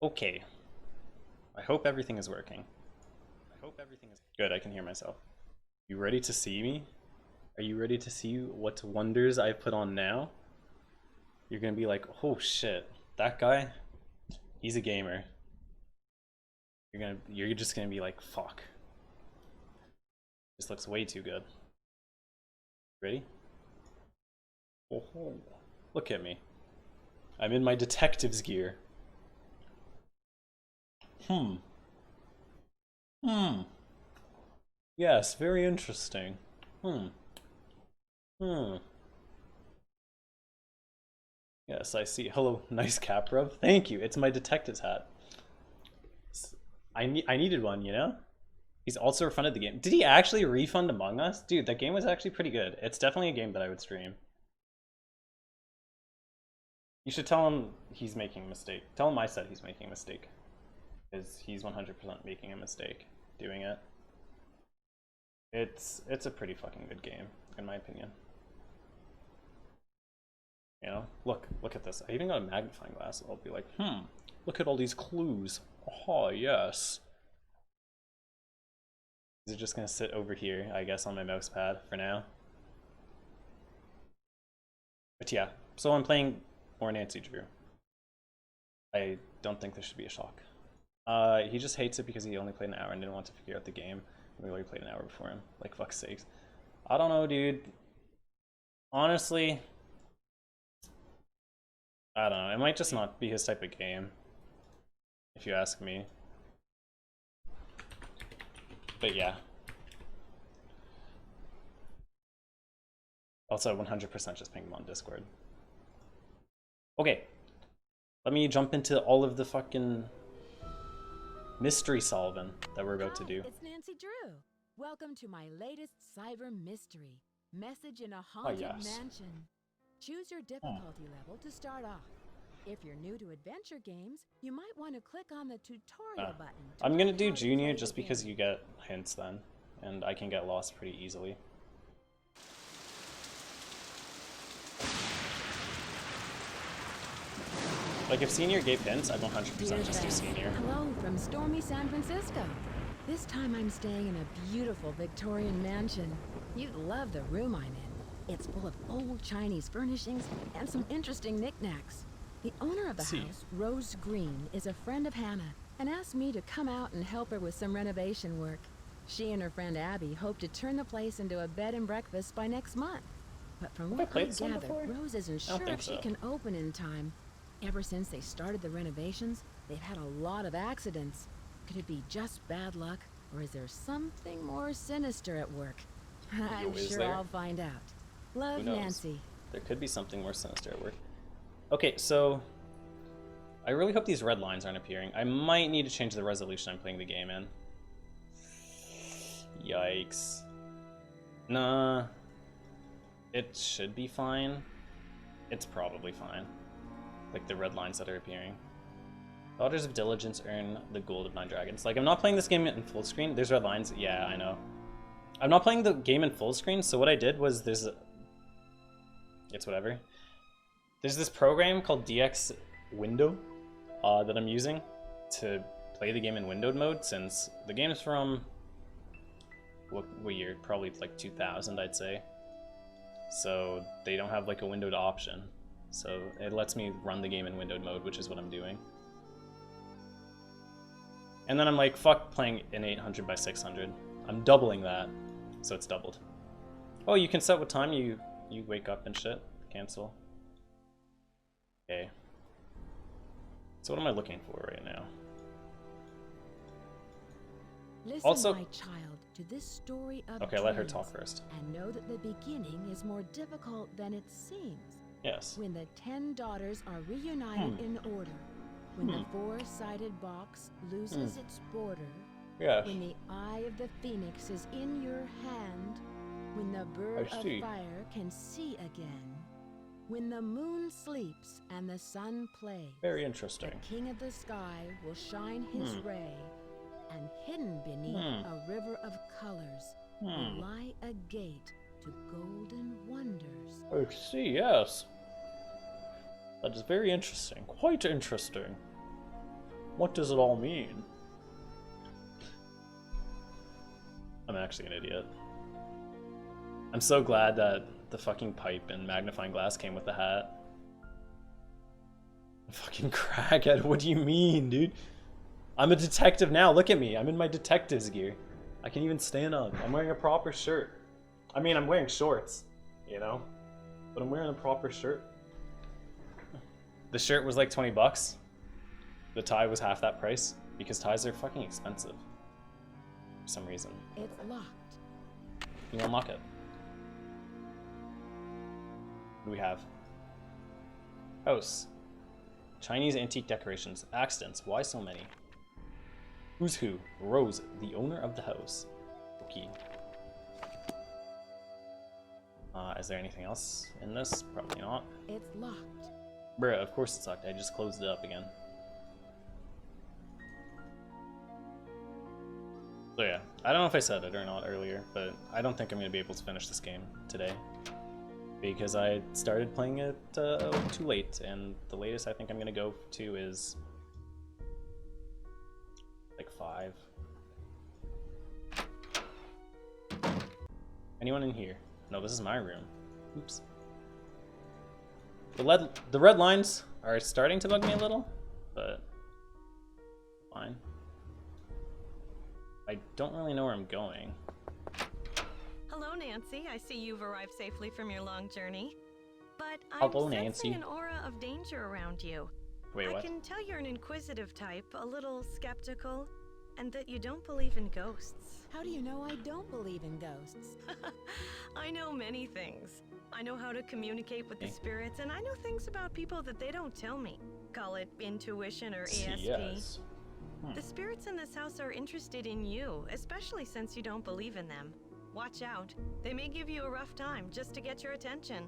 Okay. I hope everything is working. I hope everything is good. I can hear myself. You ready to see me? Are you ready to see what wonders I put on now? You're gonna be like, oh shit, that guy, he's a gamer. You're just gonna be like, fuck. This looks way too good. Ready? Oh, look at me. I'm in my detective's gear. Hmm. Hmm. Yes, very interesting. Hmm. Hmm. Yes, I see. Hello, nice cap rub. Thank you. It's my detective's hat. I needed one, you know? He's also refunded the game. Did he actually refund Among Us? Dude, that game was actually pretty good. It's definitely a game that I would stream. You should tell him he's making a mistake. Tell him I said he's making a mistake. Because he's 100% making a mistake doing it. It's a pretty fucking good game, in my opinion. You know, look at this. I even got a magnifying glass. I'll be like, look at all these clues. Oh, yes. Is it just gonna sit over here, I guess, on my mouse pad for now? But yeah, so I'm playing more Nancy Drew. I don't think this should be a shock. He just hates it because he only played an hour and didn't want to figure out the game. We already played an hour before him. Like, fuck's sakes. I don't know, dude. Honestly, I don't know. It might just not be his type of game, if you ask me. But yeah. Also, 100% just ping him on Discord. Okay. Let me jump into all of the fucking mystery solving that we're about to do. It's Nancy Drew. Welcome to my latest cyber mystery. Message in a haunted mansion. Choose your difficulty level to start off. If you're new to adventure games, you might want to click on the tutorial button. I'm gonna do Junior just because you get hints then, and I can get lost pretty easily. Like, if Senior gave hints, I'd 100% just do Senior. Hello from stormy San Francisco. This time I'm staying in a beautiful Victorian mansion. You'd love the room I'm in. It's full of old Chinese furnishings and some interesting knickknacks. The owner of the house, Rose Green, is a friend of Hannah and asked me to come out and help her with some renovation work. She and her friend Abby hope to turn the place into a bed and breakfast by next month. But from what I gather, Rose isn't sure if she can open in time. Ever since they started the renovations, they've had a lot of accidents. Could it be just bad luck, or is there something more sinister at work? I'm sure I'll find out. Love, Nancy. There could be something more sinister at work. Okay, so I really hope these red lines aren't appearing. I might need to change the resolution I'm playing the game in. Yikes. Nah. It should be fine. It's probably fine. Like the red lines that are appearing. Daughters of Diligence earn the gold of 9 dragons. Like, I'm not playing this game in full screen. There's red lines. Yeah, I know. I'm not playing the game in full screen, so what I did was it's whatever. There's this program called DX Window that I'm using to play the game in windowed mode, since the game's from what year? Probably like 2000, I'd say. So they don't have like a windowed option. So it lets me run the game in windowed mode, which is what I'm doing. And then I'm like, fuck playing in 800 by 600. I'm doubling that, so it's doubled. Oh, you can set what time you wake up and shit. Cancel. Okay. So what am I looking for right now? Listen, also, my child, to this story of okay, let her talk first. And know that the beginning is more difficult than it seems. Yes. When the 10 daughters are reunited in order, when the 4-sided box loses its border, when the eye of the phoenix is in your hand, when the bird of fire can see again, when the moon sleeps and the sun plays. Very interesting. The king of the sky will shine his ray, and hidden beneath a river of colors will lie a gate to golden wonders. I see, yes. That is very interesting. Quite interesting. What does it all mean? I'm actually an idiot. I'm so glad that the fucking pipe and magnifying glass came with the hat. Fucking crackhead, what do you mean, dude? I'm a detective now, look at me. I'm in my detective's gear. I can even stand up. I'm wearing a proper shirt. I mean, I'm wearing shorts, you know? But I'm wearing a proper shirt. The shirt was like 20 bucks. The tie was half that price because ties are fucking expensive for some reason. It's locked. You unlock it. What do we have? House. Chinese antique decorations. Accidents. Why so many? Who's who? Rose, the owner of the house. Okay. Is there anything else in this? Probably not. It's locked. Bruh, of course it's locked. I just closed it up again. So yeah, I don't know if I said it or not earlier, but I don't think I'm going to be able to finish this game today. Because I started playing it too late, and the latest I think I'm going to go to is like 5. Anyone in here? No, this is my room. Oops. The red lines are starting to bug me a little, but fine. I don't really know where I'm going. Hello, Nancy. I see you've arrived safely from your long journey. But Hello, I'm Nancy. sensing an aura of danger around you. Wait, what? I can tell you're an inquisitive type, a little skeptical, and that you don't believe in ghosts. How do you know I don't believe in ghosts? I know many things. I know how to communicate with the spirits, and I know things about people that they don't tell me. Call it intuition or ESP. Yes. The spirits in this house are interested in you, especially since you don't believe in them. Watch out. They may give you a rough time just to get your attention.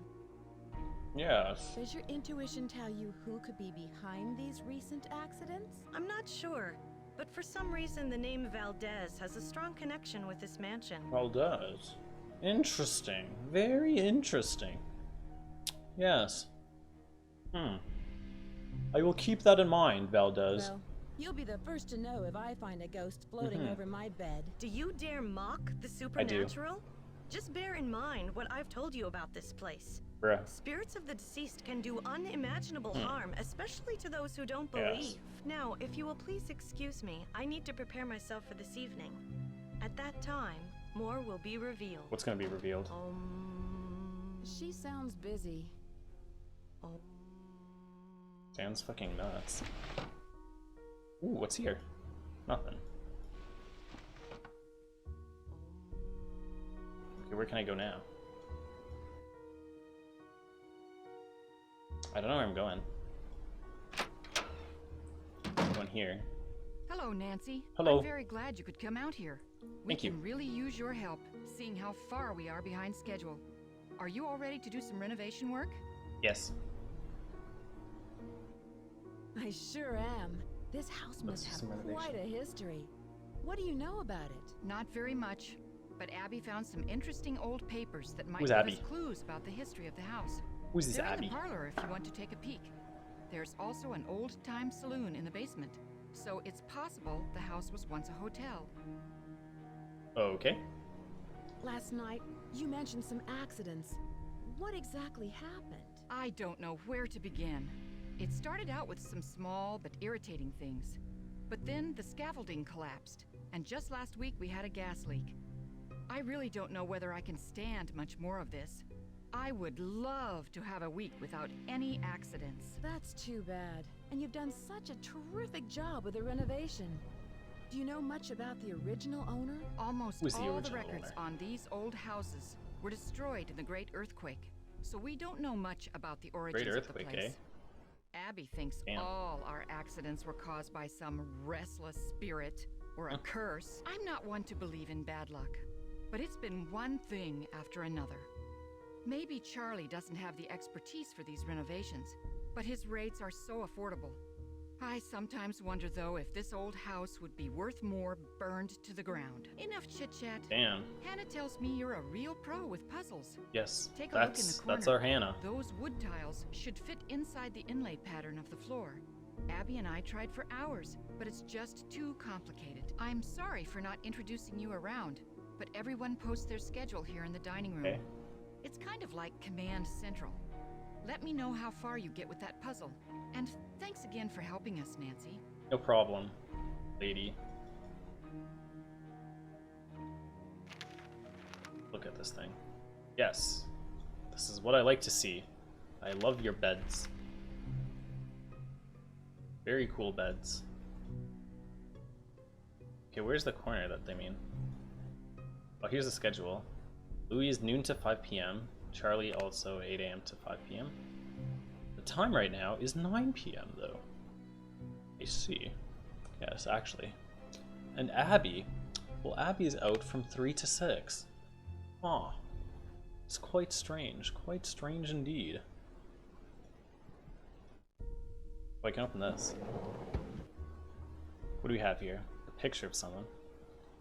Yes. Does your intuition tell you who could be behind these recent accidents? I'm not sure, but for some reason the name Valdez has a strong connection with this mansion. Valdez. Interesting. Very interesting. Yes. I will keep that in mind, Valdez. Well, you'll be the first to know if I find a ghost floating over my bed. Do you dare mock the supernatural? Just bear in mind what I've told you about this place. Bruh. Spirits of the deceased can do unimaginable harm, especially to those who don't believe. Yes. Now, if you will please excuse me, I need to prepare myself for this evening. At that time, more will be revealed. What's gonna be revealed? She sounds busy. Sounds fucking nuts. Ooh, what's here? Nothing. Okay, where can I go now? I don't know where I'm going. I'm going here. Hello, Nancy. Hello. I'm very glad you could come out here. We Thank you. can really use your help, seeing how far we are behind schedule. Are you all ready to do some renovation work? Yes. I sure am. This house Let's must do have some renovation. quite a history. What do you know about it? Not very much, but Abby found some interesting old papers that might Who's give Abby? us clues about the history of the house. Who's this They're in Abby? the parlor if you want to take a peek. There's also an old-time saloon in the basement, so it's possible the house was once a hotel. Okay. Last night, you mentioned some accidents. What exactly happened? I don't know where to begin. It started out with some small but irritating things. But then the scaffolding collapsed, and just last week we had a gas leak. I really don't know whether I can stand much more of this. I would love to have a week without any accidents. That's too bad. And you've done such a terrific job with the renovation. Do you know much about the original owner? Almost Who's the all the original records owner? on these old houses were destroyed in the Great Earthquake, so we don't know much about the origins Great of the earthquake, place. eh? Abby thinks Damn. all our accidents were caused by some restless spirit or a curse. I'm not one to believe in bad luck, but it's been one thing after another. Maybe Charlie doesn't have the expertise for these renovations, but his rates are so affordable. I sometimes wonder, though, if this old house would be worth more burned to the ground. Enough chit-chat. Damn. Hannah tells me you're a real pro with puzzles. Yes. Take a look in the That's corner. our Hannah. Those wood tiles should fit inside the inlay pattern of the floor. Abby and I tried for hours, but it's just too complicated. I'm sorry for not introducing you around, but everyone posts their schedule here in the dining room. Okay. It's kind of like Command Central. Let me know how far you get with that puzzle. And thanks again for helping us, Nancy. No problem, lady. Look at this thing. Yes. This is what I like to see. I love your beds. Very cool beds. Okay, where's the corner that they mean? Oh, here's the schedule. Louis is noon to 5 p.m. Charlie also 8 a.m. to 5 p.m. The time right now is 9 p.m. though. I see. Yes, actually. And Abby. Well, Abby is out from 3 to 6. Aw. It's quite strange. Quite strange indeed. Oh, I can open this. What do we have here? A picture of someone.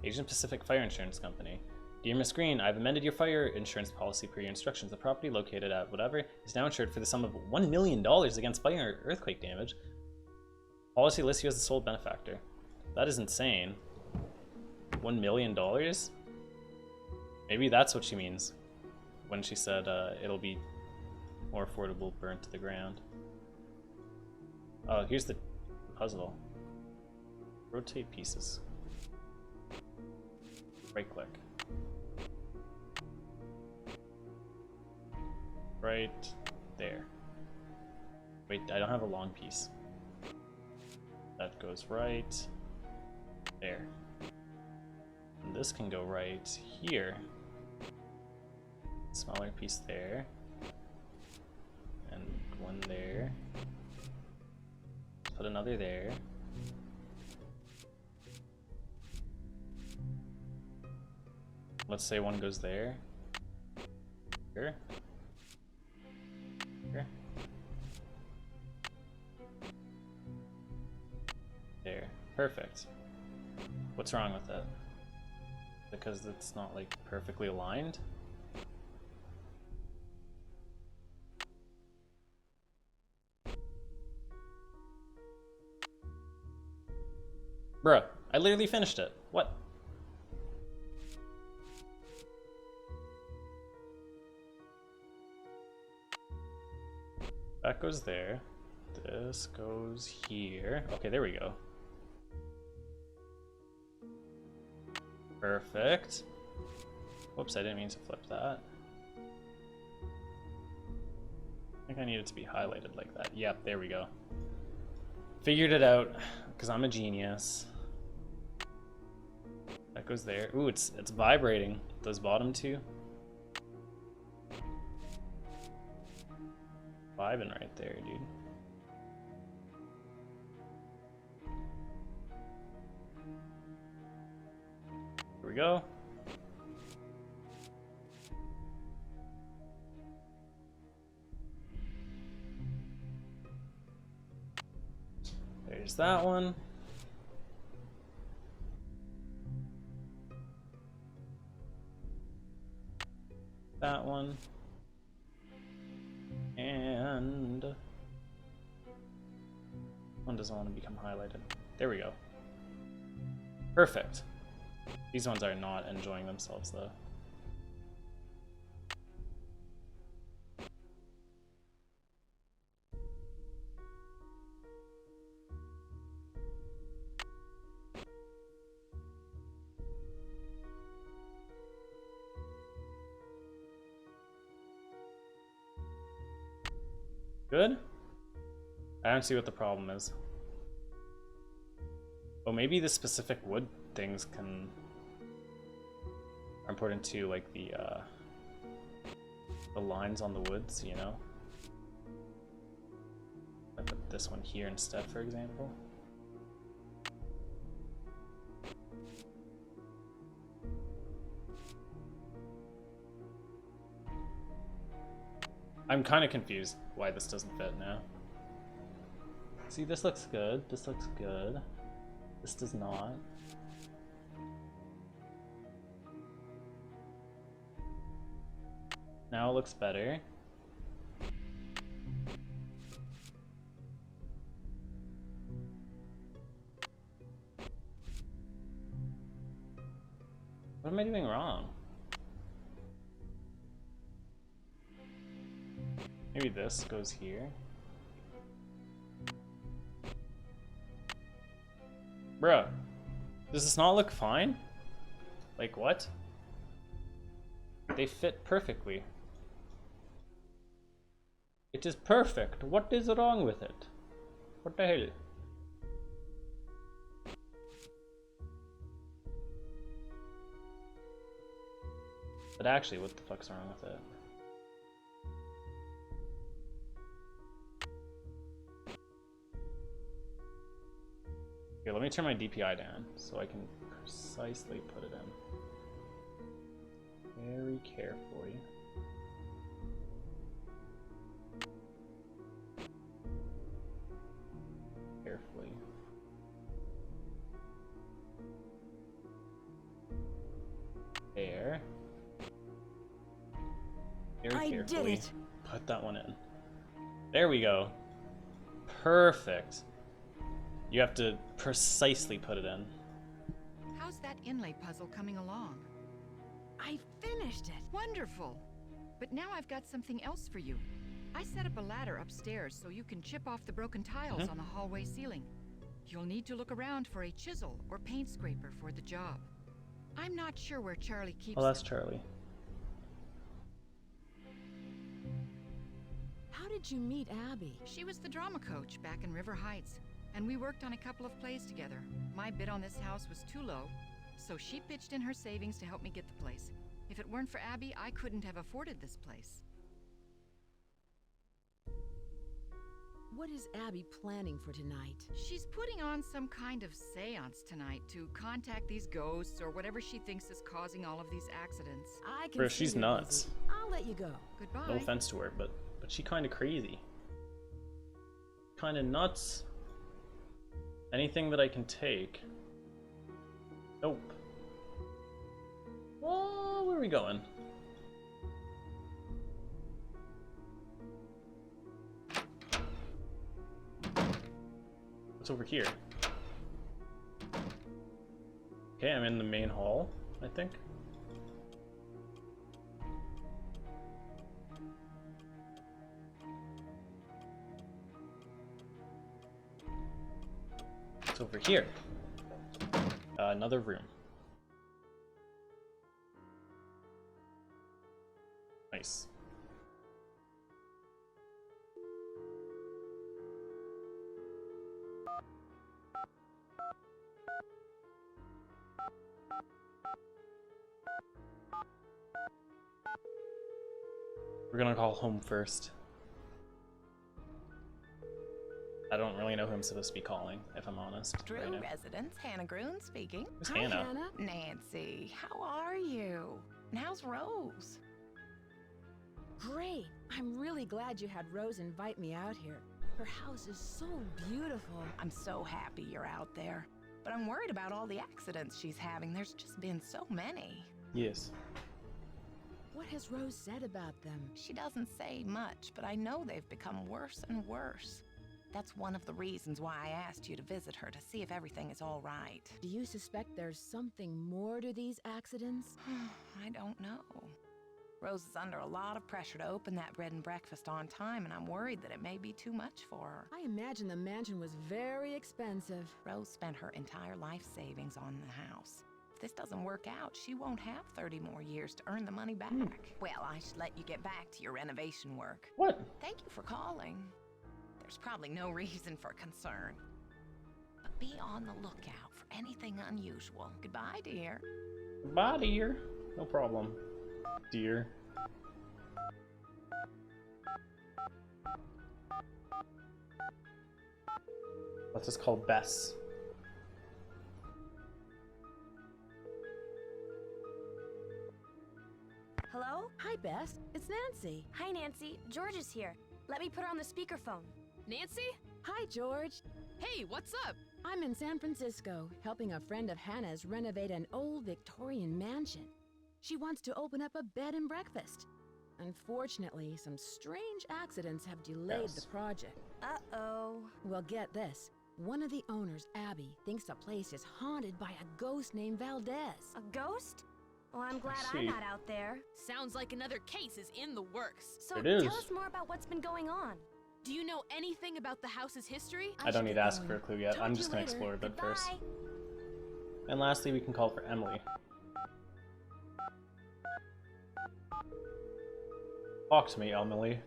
Asian Pacific Fire Insurance Company. Dear Miss Green, I've amended your fire insurance policy per your instructions. The property located at whatever is now insured for the sum of $1 million against fire or earthquake damage. Policy lists you as the sole benefactor. That is insane. $1 million? Maybe that's what she means when she said it'll be more affordable burnt to the ground. Oh, here's the puzzle. Rotate pieces. Right click. Right there. Wait, I don't have a long piece. That goes right there. And this can go right here. Smaller piece there. And one there. Put another there. Let's say one goes there. Here. Here. There. Perfect. What's wrong with it? Because it's not like perfectly aligned? Bruh, I literally finished it. What? That goes there. This goes here. Okay, there we go. Perfect. Whoops, I didn't mean to flip that. I think I need it to be highlighted like that. Yep, there we go. Figured it out, because I'm a genius. That goes there. Ooh, it's vibrating. Those bottom two. Vibing right there, dude. Here we go. There's that one. That one. And one doesn't want to become highlighted. There we go. Perfect. These ones are not enjoying themselves though. Good? I don't see what the problem is. Oh, maybe the specific wood things are important too, like the lines on the woods, you know? I put this one here instead, for example. I'm kind of confused why this doesn't fit now. See, this looks good. This looks good. This does not. Now it looks better. What am I doing wrong? Maybe this goes here. Bruh, does this not look fine? Like what? They fit perfectly. It is perfect. What is wrong with it? What the hell? But actually, what the fuck's wrong with it? Okay, let me turn my DPI down so I can precisely put it in. Very carefully. Carefully. There. Very carefully. did it. Put that one in. There we go. Perfect. You have to precisely put it in. How's that inlay puzzle coming along? I finished it. Wonderful. But now I've got something else for you. I set up a ladder upstairs so you can chip off the broken tiles on the hallway ceiling. You'll need to look around for a chisel or paint scraper for the job. I'm not sure where Charlie keeps Oh, that's them. Charlie. How did you meet Abby? She was the drama coach back in River Heights, and we worked on a couple of plays together. My bid on this house was too low, so she pitched in her savings to help me get the place. If it weren't for Abby, I couldn't have afforded this place. What is Abby planning for tonight? She's putting on some kind of seance tonight to contact these ghosts or whatever she thinks is causing all of these accidents. I can Bro, see she's you're nuts. busy. I'll let you go. Goodbye. No offense to her, but she kind of crazy. Kind of nuts. Anything that I can take. Nope. Well, where are we going? What's over here? Okay, I'm in the main hall, I think. What's over here? Another room. Nice. We're gonna call home first. I don't really know who I'm supposed to be calling, if I'm honest. Drew right now. residence, Hannah Groon speaking. Who's Hi, Hannah? Hannah. Nancy, how are you? And how's Rose? Great. I'm really glad you had Rose invite me out here. Her house is so beautiful. I'm so happy you're out there. But I'm worried about all the accidents she's having. There's just been so many. Yes. What has Rose said about them? She doesn't say much, but I know they've become worse and worse. That's one of the reasons why I asked you to visit her, to see if everything is all right. Do you suspect there's something more to these accidents? I don't know. Rose is under a lot of pressure to open that bread and breakfast on time, and I'm worried that it may be too much for her. I imagine the mansion was very expensive. Rose spent her entire life savings on the house. If this doesn't work out, she won't have 30 more years to earn the money back. Well, I should let you get back to your renovation work. What? Thank you for calling. There's probably no reason for concern. But be on the lookout for anything unusual. Goodbye, dear. Bye, dear. No problem. Dear. Let's just call Bess. Hello? Hi, Bess. It's Nancy. Hi, Nancy. George is here. Let me put her on the speakerphone. Nancy? Hi, George. Hey, what's up? I'm in San Francisco, helping a friend of Hannah's renovate an old Victorian mansion. She wants to open up a bed and breakfast. Unfortunately, some strange accidents have delayed the project. Uh-oh. Well, get this. One of the owners, Abby, thinks the place is haunted by a ghost named Valdez. A ghost? Well, I'm glad see. I'm not out there. Sounds like another case is in the works. So It is. tell us more about what's been going on. Do you know anything about the house's history? I don't should need to get ask going. for a clue yet. Talk I'm to just you gonna later. explore a bit first. Goodbye. And lastly, we can call for Emily. Talk to me, Emily.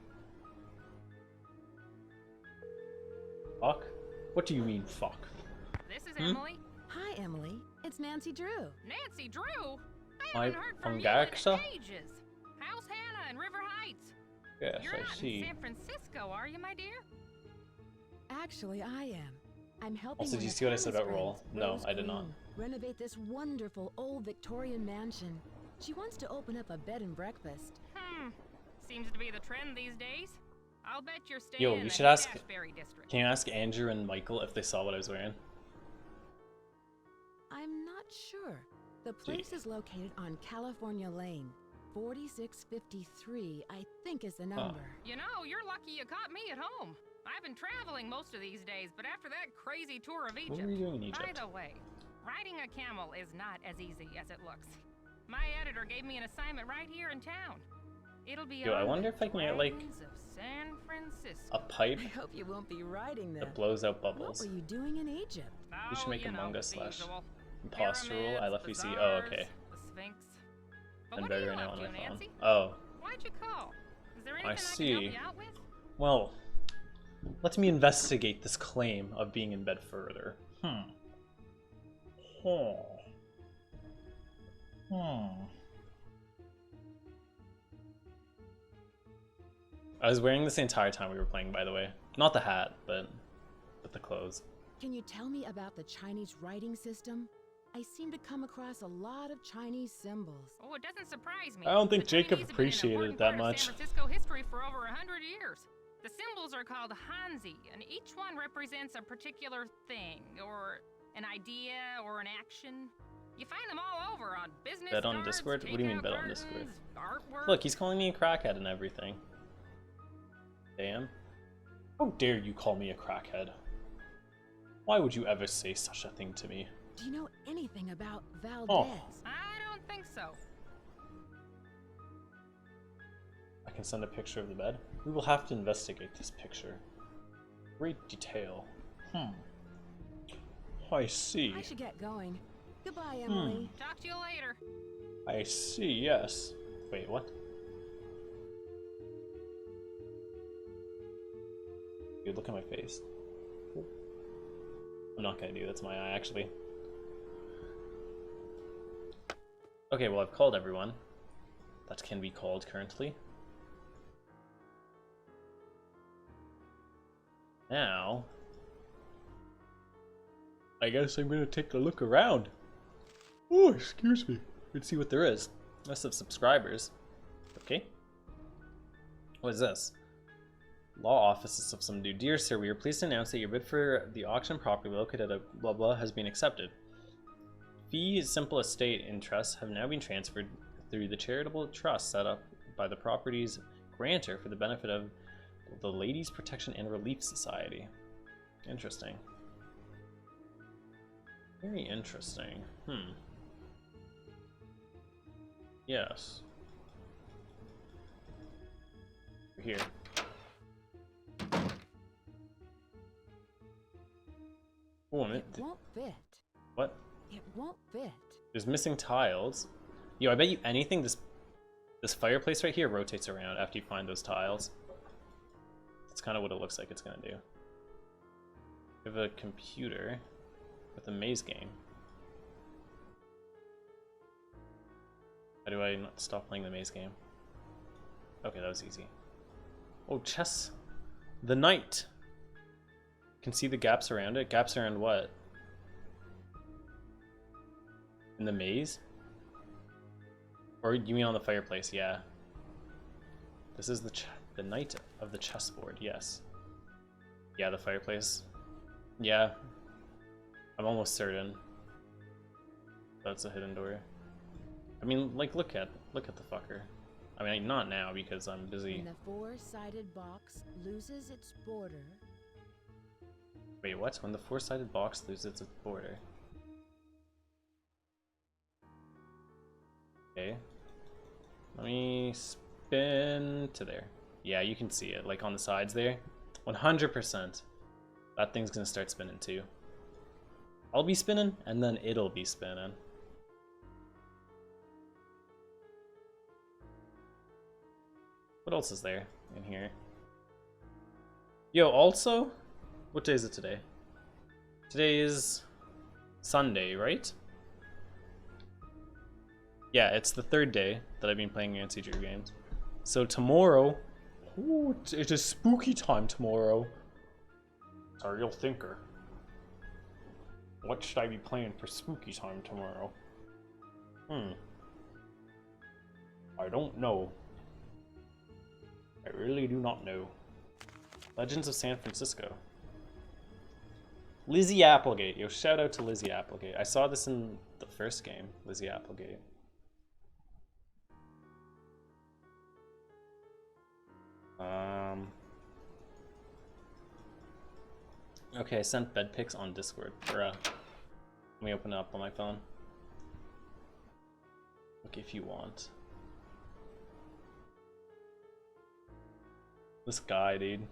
Fuck? What do you mean, fuck? This is Hmm? Emily. Hi, Emily. It's Nancy Drew. Nancy Drew? I My haven't heard from you Fungaxa? in ages. How's Hannah in River Heights? Yes, You're I not see. in San Francisco, are you, my dear? Actually, I am. I'm helping Also, did one you of see what I said Hannah's about Roll? friends, No, Rose I did not. Green, renovate this wonderful old Victorian mansion. She wants to open up a bed and breakfast. Seems to be the trend these days. I'll bet you're staying Yo, in you the should ask- Ashbury district. Can you ask Andrew and Michael if they saw what I was wearing? I'm not sure. The place is located on California Lane. 4653, I think, is the number. You know, you're lucky you caught me at home. I've been traveling most of these days, but after that crazy tour of Egypt... What were you doing in By Egypt? the way, riding a camel is not as easy as it looks. My editor gave me an assignment right here in town. It'll be Yo, I on wonder the if I can get, like, Dragons of San Francisco. A pipe I hope you won't be riding them. that blows out What bubbles. were you doing in Egypt? We should make you a know, manga the slash usual. imposter rule. I Pyramids, left VC. Oh, bazaars, okay. The Sphinx. But And what are you better now up on to, my phone. Nancy? Oh, Why'd you call? Is there anything I I can help see. you out with? well, let me investigate this claim of being in bed further. I was wearing this the entire time we were playing, by the way. Not the hat, but the clothes. Can you tell me about the Chinese writing system? I seem to come across a lot of Chinese symbols. Oh, it doesn't surprise me. I don't think The Jacob Chinese have been an appreciated it important that part of much. San Francisco history for over 100 years. The symbols are called Hanzi, and each one represents a particular thing, or an idea, or an action. You find them all over on business Bet on cards, Discord? What do you mean takeout bet on cartons, Discord? Artwork. Look, he's calling me a crackhead and everything. Damn. How dare you call me a crackhead? Why would you ever say such a thing to me? Do you know anything about Valdez? Oh. I don't think so. I can send a picture of the bed. We will have to investigate this picture. Great detail. I see. I should get going. Goodbye, Emily. Talk to you later. I see, yes. Wait, what? Dude, look at my face. I'm not gonna do that to my eye, actually. Okay, well, I've called everyone that can be called currently. Now, I guess I'm gonna take a look around. Oh, excuse me. Let's see what there is. List of subscribers. Okay. What is this? Law offices of some dude. Dear sir, we are pleased to announce that your bid for the auction property located at blah blah has been accepted. Fee simple estate interests have now been transferred through the charitable trust set up by the property's grantor for the benefit of the Ladies Protection and Relief Society. Interesting. Very interesting. Yes. We're here. Oh, It won't fit. what? It won't fit. There's missing tiles. Yo, I bet you anything this fireplace right here rotates around after you find those tiles. That's kind of what it looks like it's gonna do. We have a computer with a maze game. How do I not stop playing the maze game? Okay, that was easy. Oh, chess. The knight. Can see the gaps around it. Gaps around what? In the maze? Or you mean on the fireplace? Yeah. This is the knight of the chessboard. Yes. Yeah, the fireplace. Yeah. I'm almost certain that's a hidden door. I mean, like, look at the fucker. I mean, not now because I'm busy. When the four-sided box loses its border. Wait, what? When the four-sided box loses its border? Okay. Let me spin to there. Yeah, you can see it, like on the sides there. 100%. That thing's gonna start spinning too. I'll be spinning, and then it'll be spinning. What else is there in here? Yo, also, what day is it today? Today is Sunday, right? Yeah, it's the third day that I've been playing Nancy Drew games. So tomorrow, ooh, it is spooky time tomorrow. Sorry, real thinker. What should I be playing for spooky time tomorrow? I don't know. I really do not know. Legends of San Francisco. Lizzie Applegate. Yo, shout out to Lizzie Applegate. I saw this in the first game, Lizzie Applegate. Okay, I sent bed pics on Discord. Bruh. Let me open it up on my phone. Look if you want. This guy, dude.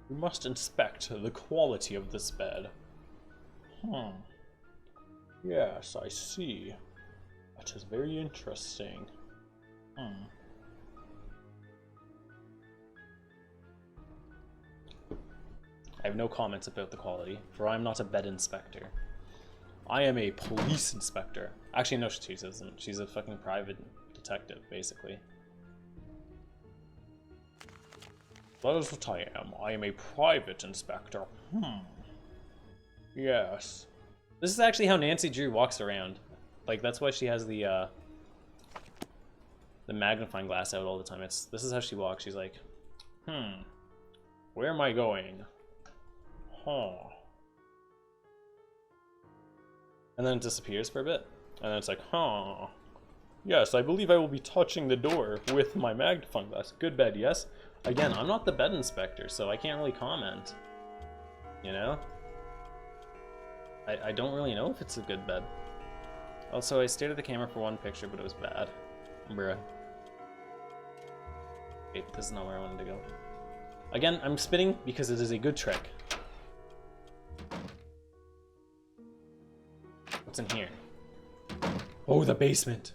We must inspect the quality of this bed. Yes, I see. That is very interesting. I have no comments about the quality, for I am not a bed inspector. I am a police inspector. Actually, no, she isn't. She's a fucking private detective, basically. That is what I am. I am a private inspector. Yes. This is actually how Nancy Drew walks around. Like, that's why she has the magnifying glass out all the time. This is how she walks. She's like, where am I going? And then it disappears for a bit. And then it's like, yes, I believe I will be touching the door with my magnifying glass. Good bed, yes? Again, I'm not the bed inspector, so I can't really comment. You know? I don't really know if it's a good bed. Also, I stared at the camera for one picture, but it was bad. Bruh. Wait, this is not where I wanted to go. Again, I'm spinning because it is a good trick. What's in here? Oh, the basement.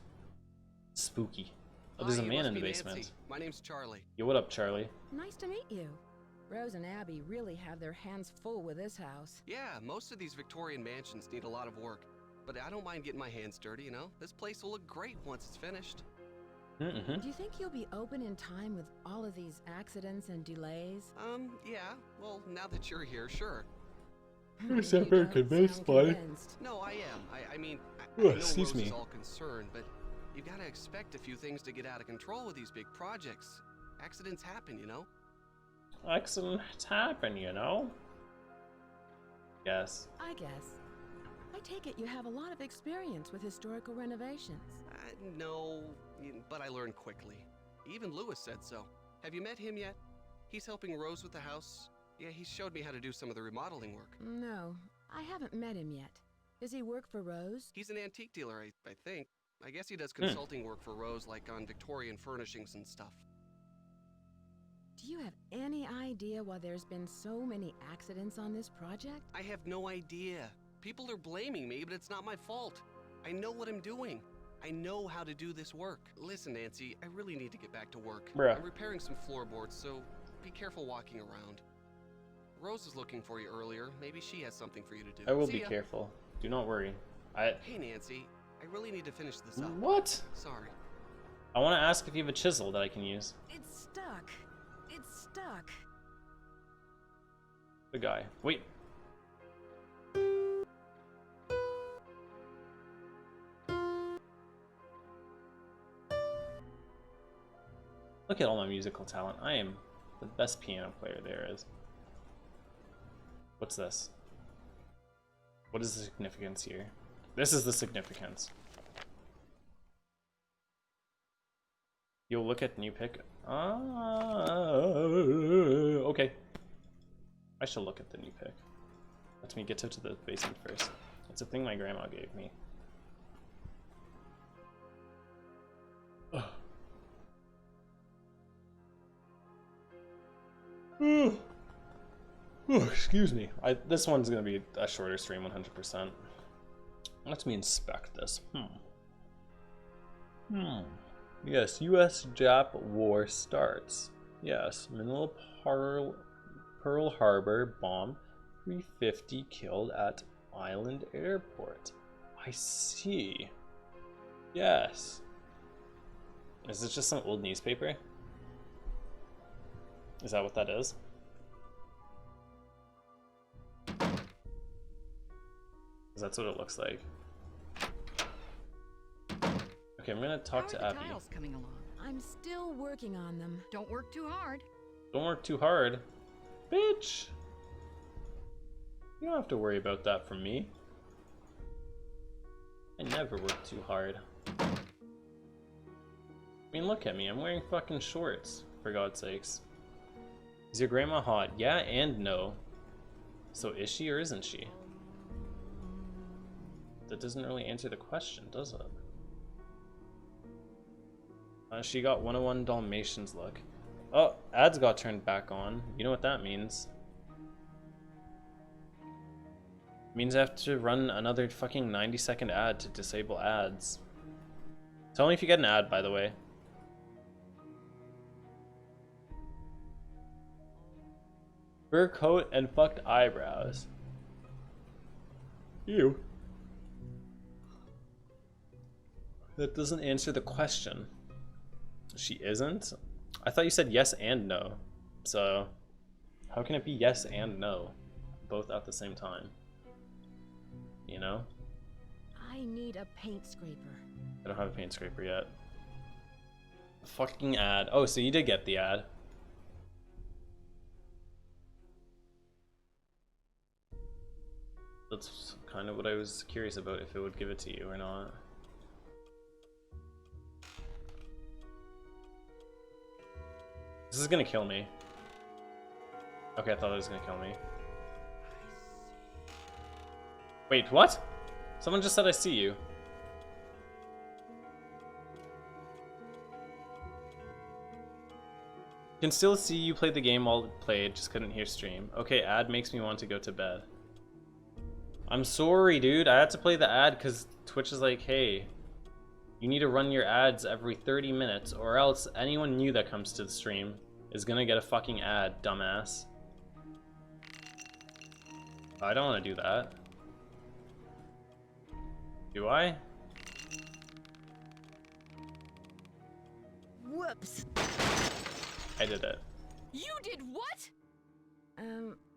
Spooky. Oh, there's a man in the basement. Nancy. My name's Charlie. Yo, what up, Charlie? Nice to meet you. Rose and Abby really have their hands full with this house. Yeah, most of these Victorian mansions need a lot of work, but I don't mind getting my hands dirty, you know? This place will look great once it's finished. Do you think you'll be open in time with all of these accidents and delays? Yeah. Well, now that you're here, sure. You sound very convinced, buddy. No, I am. I mean, I know Rose is all concerned, but you gotta expect a few things to get out of control with these big projects. Accidents happen, you know? Accidents happen, you know? Yes. I guess. I take it you have a lot of experience with historical renovations. No, but I learned quickly. Even Lewis said so. Have you met him yet? He's helping Rose with the house. Yeah, he showed me how to do some of the remodeling work. No, I haven't met him yet. Does he work for Rose? He's an antique dealer, I think. I guess he does consulting work for Rose, like on Victorian furnishings and stuff. Do you have any idea why there's been so many accidents on this project? I have no idea. People are blaming me, but it's not my fault. I know what I'm doing. I know how to do this work. Listen, Nancy, I really need to get back to work. Bruh. I'm repairing some floorboards, so be careful walking around. Rose was looking for you earlier. Maybe she has something for you to do. I will be careful. Do not worry. Hey, Nancy, I really need to finish this up. What? Sorry. I want to ask if you have a chisel that I can use. It's stuck. It's stuck. The guy. Wait. Look at all my musical talent. I am the best piano player there is. What's this? What is the significance here? This is the significance. You'll look at new pick. Okay. I shall look at the new pick. Let me get to the basement first. It's a thing my grandma gave me. Excuse me. This one's gonna be a shorter stream, 100%. Let me inspect this. Yes, U.S.-Jap war starts. Yes, Manila Pearl Harbor bomb. 350 killed at Island Airport. I see. Yes. Is this just some old newspaper? Is that what that is? That's what it looks like. Okay, I'm gonna talk to Abby. Tiles coming along? I'm still working on them. Don't work too hard. Don't work too hard. Bitch! You don't have to worry about that from me. I never work too hard. I mean, look at me. I'm wearing fucking shorts, for God's sakes. Is your grandma hot? Yeah and no. So is she or isn't she? That doesn't really answer the question, does it? She got 101 Dalmatians look. Oh, ads got turned back on. You know what that means. It means I have to run another fucking 90-second ad to disable ads. Tell me if you get an ad, by the way. Fur coat and fucked eyebrows. Ew. That doesn't answer the question. She isn't? I thought you said yes and no. So, how can it be yes and no? Both at the same time. You know? I need a paint scraper. I don't have a paint scraper yet. Fucking ad. Oh, so you did get the ad. That's kind of what I was curious about, if it would give it to you or not. This is gonna kill me. Okay, I thought it was gonna kill me. Wait, what? Someone just said I see you. Can still see you play the game while it played, just couldn't hear stream. Okay, ad makes me want to go to bed. I'm sorry, dude. I had to play the ad because Twitch is like, hey, you need to run your ads every 30 minutes or else anyone new that comes to the stream is gonna get a fucking ad, dumbass. I don't want to do that. Do I? Whoops. I did it. You did what?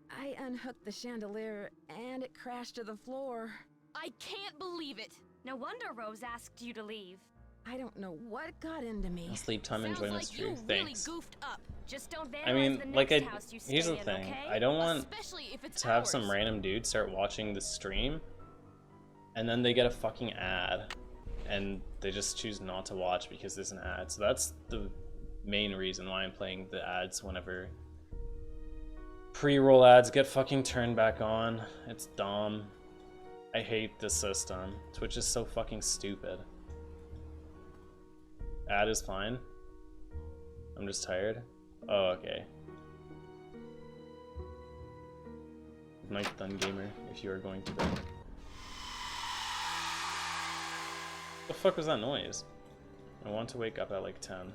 I unhooked the chandelier and it crashed to the floor. I can't believe it. No wonder Rose asked you to leave. I don't know what got into me. Sleep time Sounds enjoyment like stream. you Thanks. really goofed up. Just don't I vandalize mean, the like, next house you stay here's the in, thing. okay? I don't want Especially if it's to have ours. some random dude start watching the stream and then they get a fucking ad and they just choose not to watch because there's an ad. So that's the main reason why I'm playing the ads whenever pre-roll ads get fucking turned back on. It's dumb. I hate this system. Twitch is so fucking stupid. Ad is fine. I'm just tired. Oh, okay. Night done, gamer, if you are going to bed. The fuck was that noise? I want to wake up at like 10.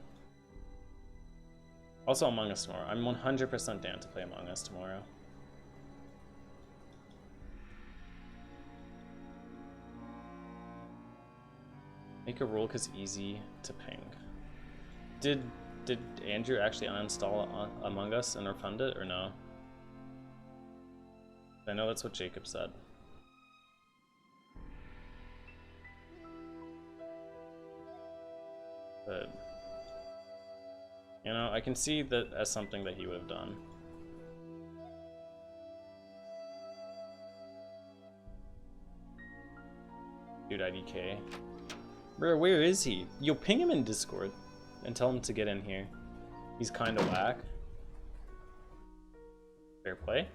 Also Among Us tomorrow. I'm 100% down to play Among Us tomorrow. Make a rule cause easy to ping. Did Andrew actually uninstall Among Us and refund it or no? I know that's what Jacob said. But you know, I can see that as something that he would have done. Dude, IDK. Bro, where is he? Yo, ping him in Discord and tell him to get in here. He's kind of whack. Fair play.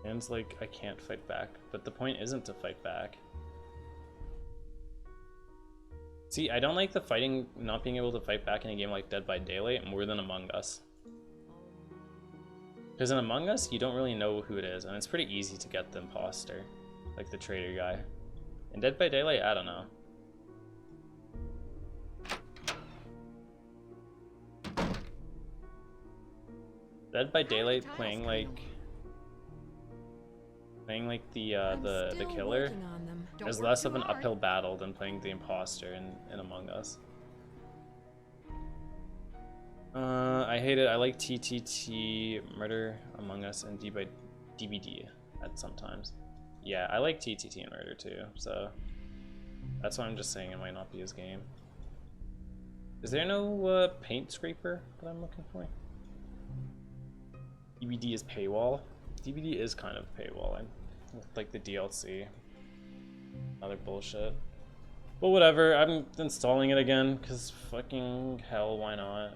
And's like, I can't fight back. But the point isn't to fight back. See, I don't like the fighting, not being able to fight back in a game like Dead by Daylight more than Among Us. Because in Among Us, you don't really know who it is, and it's pretty easy to get the imposter, like the traitor guy. In Dead by Daylight, I don't know. Dead by Daylight playing like the killer is less of an uphill battle than playing the imposter in Among Us. I hate it. I like TTT, Murder, Among Us, and DBD at sometimes. Yeah, I like TTT and Murder too, so that's why I'm just saying it might not be his game. Is there no paint scraper that I'm looking for? DBD is paywall. DBD is kind of paywall, with like the DLC. Other bullshit. But whatever, I'm installing it again, because fucking hell, why not?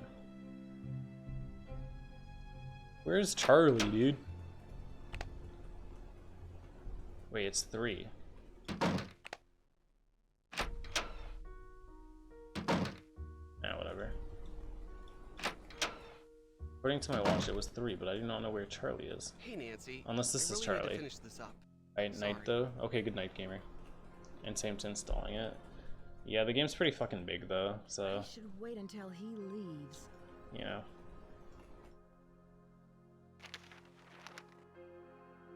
Where's Charlie, dude? Wait, it's 3. Nah, whatever. According to my watch, it was 3, but I do not know where Charlie is. Hey, Nancy. Unless this is really need to Charlie. finish this up. Right, night though? Okay, good night, gamer. And same to installing it. Yeah, the game's pretty fucking big though, so... I should wait until he leaves. You know.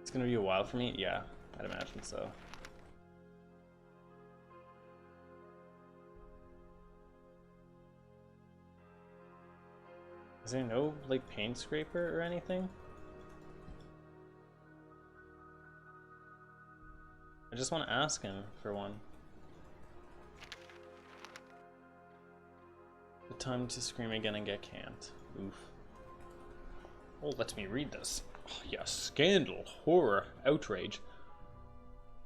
It's gonna be a while for me? Yeah, I'd imagine so. Is there no, like, paint scraper or anything? I just want to ask him for one. The time to scream again and get camped. Oof. Oh, let me read this. Oh, yes, scandal, horror, outrage.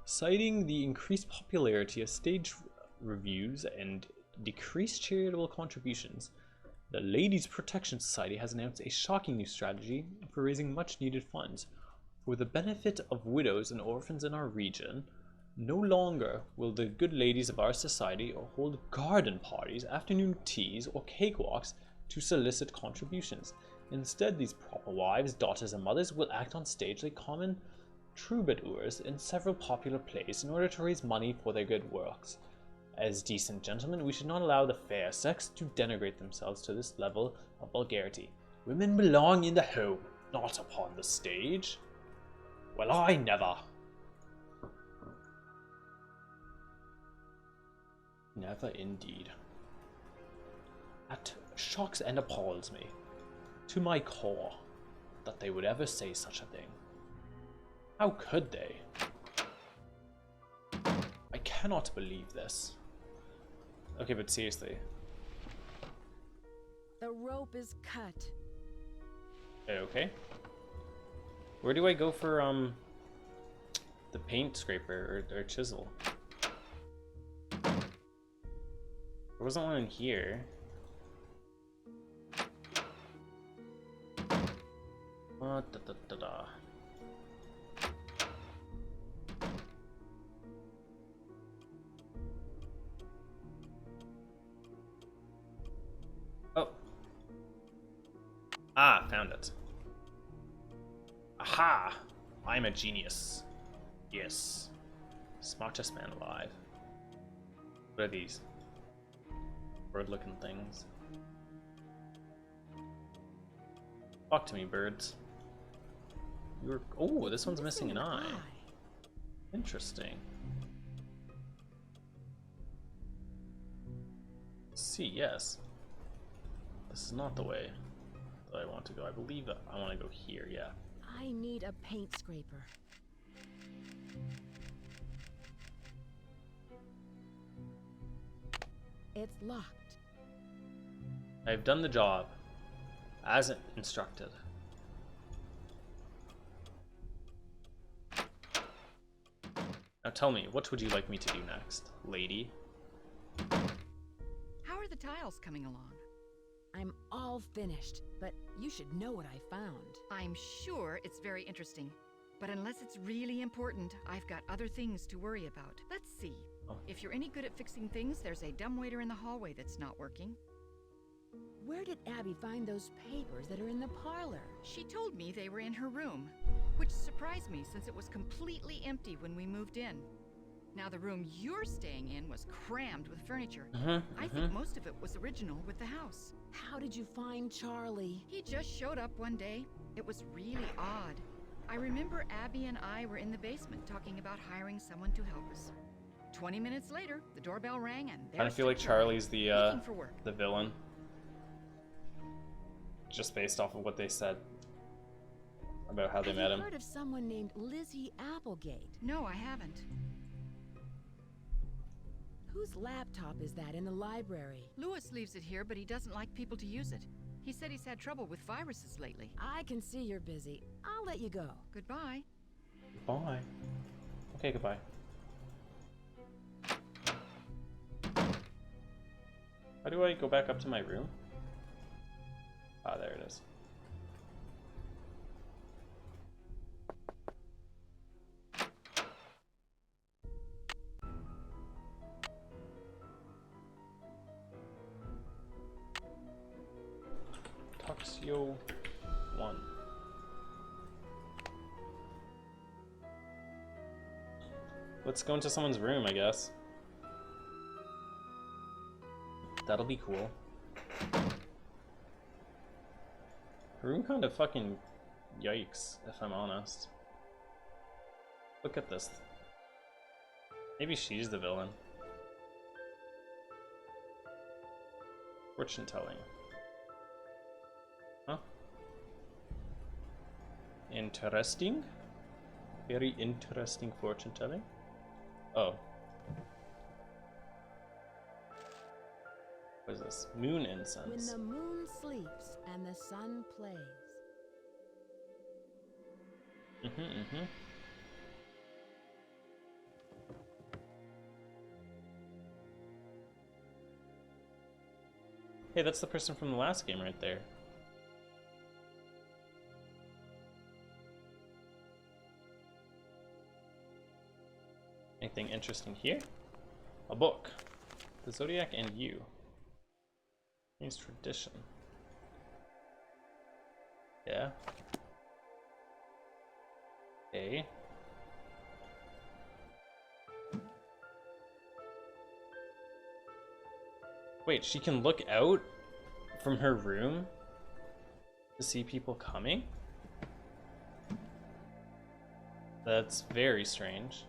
Citing the increased popularity of stage reviews and decreased charitable contributions, the Ladies Protection Society has announced a shocking new strategy for raising much needed funds. For the benefit of widows and orphans in our region, no longer will the good ladies of our society hold garden parties, afternoon teas, or cakewalks to solicit contributions. Instead, these proper wives, daughters, and mothers will act on stage like common troubadours in several popular plays in order to raise money for their good works. As decent gentlemen, we should not allow the fair sex to denigrate themselves to this level of vulgarity. Women belong in the home, not upon the stage. Well, I never. Never indeed. That shocks and appalls me, to my core, that they would ever say such a thing. How could they? I cannot believe this. Okay, but seriously. The rope is cut. Okay. Where do I go for the paint scraper or chisel? There wasn't one in here. What da. Oh. Ah, found it. Aha! I'm a genius. Yes. Smartest man alive. What are these? Bird-looking things. Talk to me, birds. You're... Oh, this one's missing an eye. Interesting. See, yes. This is not the way that I want to go. I believe that I want to go here, yeah. I need a paint scraper. It's locked. I've done the job as instructed. Now tell me, what would you like me to do next, lady? How are the tiles coming along? I'm all finished, but you should know what I found. I'm sure it's very interesting, but unless it's really important, I've got other things to worry about. Let's see. If you're any good at fixing things, there's a dumbwaiter in the hallway that's not working. Where did Abby find those papers that are in the parlor? She told me they were in her room, which surprised me since it was completely empty when we moved in. Now the room you're staying in was crammed with furniture. I think most of it was original with the house. How did you find Charlie? He just showed up one day. It was really odd. I remember Abby and I were in the basement talking about hiring someone to help us. 20 minutes later, the doorbell rang and there I feel like Charlie's the villain. Just based off of what they said about how they met him. Have you heard of someone named Lizzie Applegate? No, I haven't. Whose laptop is that in the library? Lewis leaves it here, but he doesn't like people to use it. He said he's had trouble with viruses lately. I can see you're busy. I'll let you go. Goodbye. Bye. Okay, goodbye. How do I go back up to my room? Ah, there it is. Toxio 1. Let's go into someone's room, I guess. That'll be cool. Her room kind of fucking yikes, if I'm honest. Look at this. Maybe she's the villain. Fortune telling. Huh? Interesting. Very interesting fortune telling. Oh. What is this? Moon incense. When the moon sleeps and the sun plays. Hey, that's the person from the last game right there. Anything interesting here? A book. The Zodiac and You. Means tradition. Yeah. Okay. Wait, she can look out from her room to see people coming? That's very strange.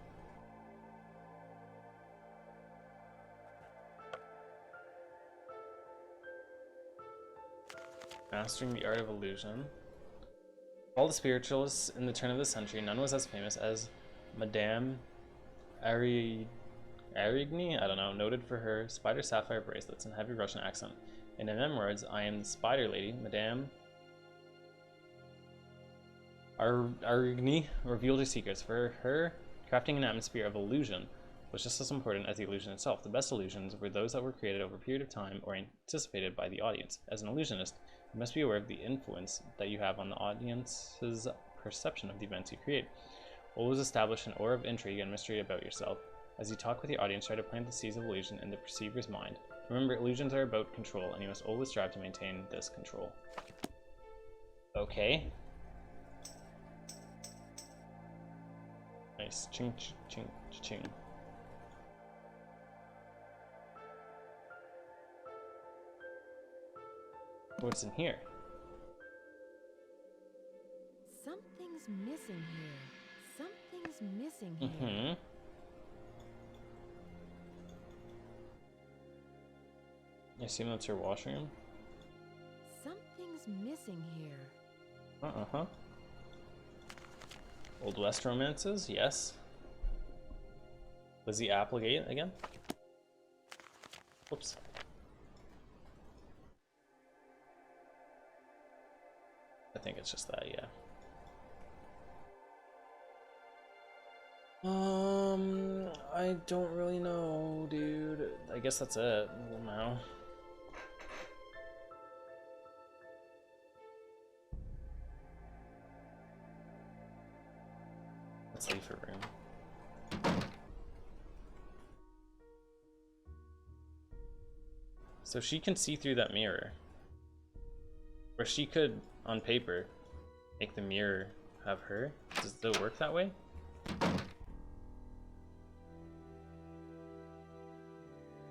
Mastering the art of illusion. All the spiritualists in the turn of the century, none was as famous as Madame Arigny, I don't know, noted for her spider sapphire bracelets and heavy Russian accent. In her memoirs, I am the spider lady, Madame Arigny revealed her secrets. For her, crafting an atmosphere of illusion was just as important as the illusion itself. The best illusions were those that were created over a period of time or anticipated by the audience. As an illusionist, you must be aware of the influence that you have on the audience's perception of the events you create. Always establish an aura of intrigue and mystery about yourself. As you talk with the audience, try to plant the seeds of illusion in the perceiver's mind. Remember, illusions are about control, and you must always strive to maintain this control. Okay. Nice. Ching, ching, ching. What's in here? Something's missing here. Something's missing here. I assume that's her washroom. Something's missing here. Uh-huh. Old West romances, yes. Lizzie Applegate again? Whoops. I think it's just that, yeah. I don't really know, dude. I guess that's it now. Let's leave her room. So she can see through that mirror. Or she could, on paper, make the mirror have her. Does it work that way?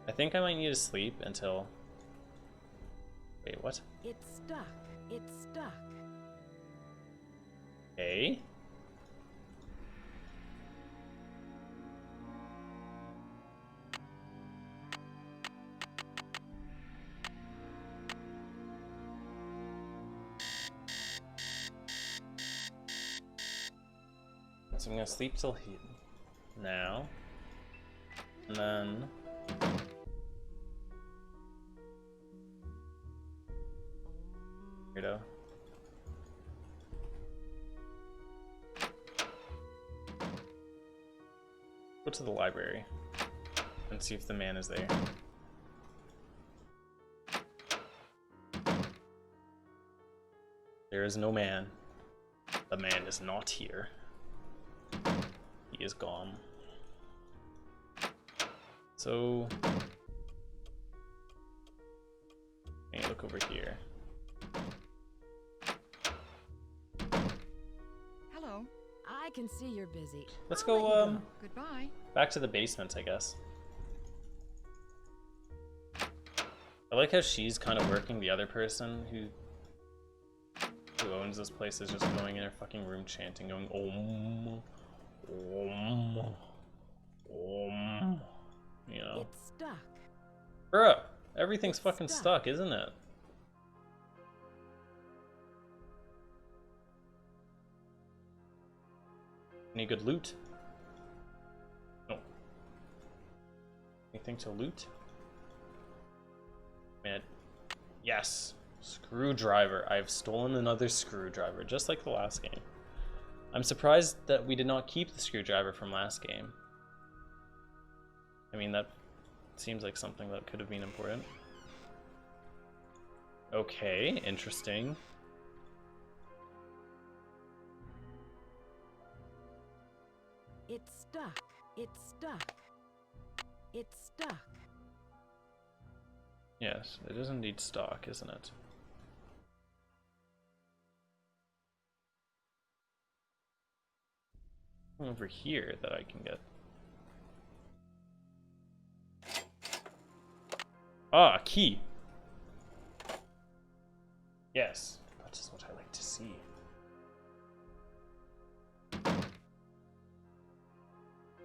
I think I might need to sleep until... Wait, what? It's stuck. It's stuck. Okay. So I'm gonna sleep till now. And then... Weirdo. Go to the library and see if the man is there. There is no man. The man is not here. He is gone. So, let me look over here. Hello. I can see you're busy. Let's I'll let you go, Goodbye. back to the basement, I guess. I like how she's kind of working the other person who owns this place is just going in her fucking room chanting, going om, om, om. You know. It's stuck. Bruh, everything's It's fucking stuck, isn't it? Any good loot? No. Anything to loot? Man, yes. Screwdriver. I've stolen another screwdriver, just like the last game. I'm surprised that we did not keep the screwdriver from last game. I mean, that seems like something that could have been important. Okay, interesting. It's stuck. It's stuck. It's stuck. Yes, it is indeed stock, isn't it? Over here that I can get. Ah, key. Yes, that is what I like to see.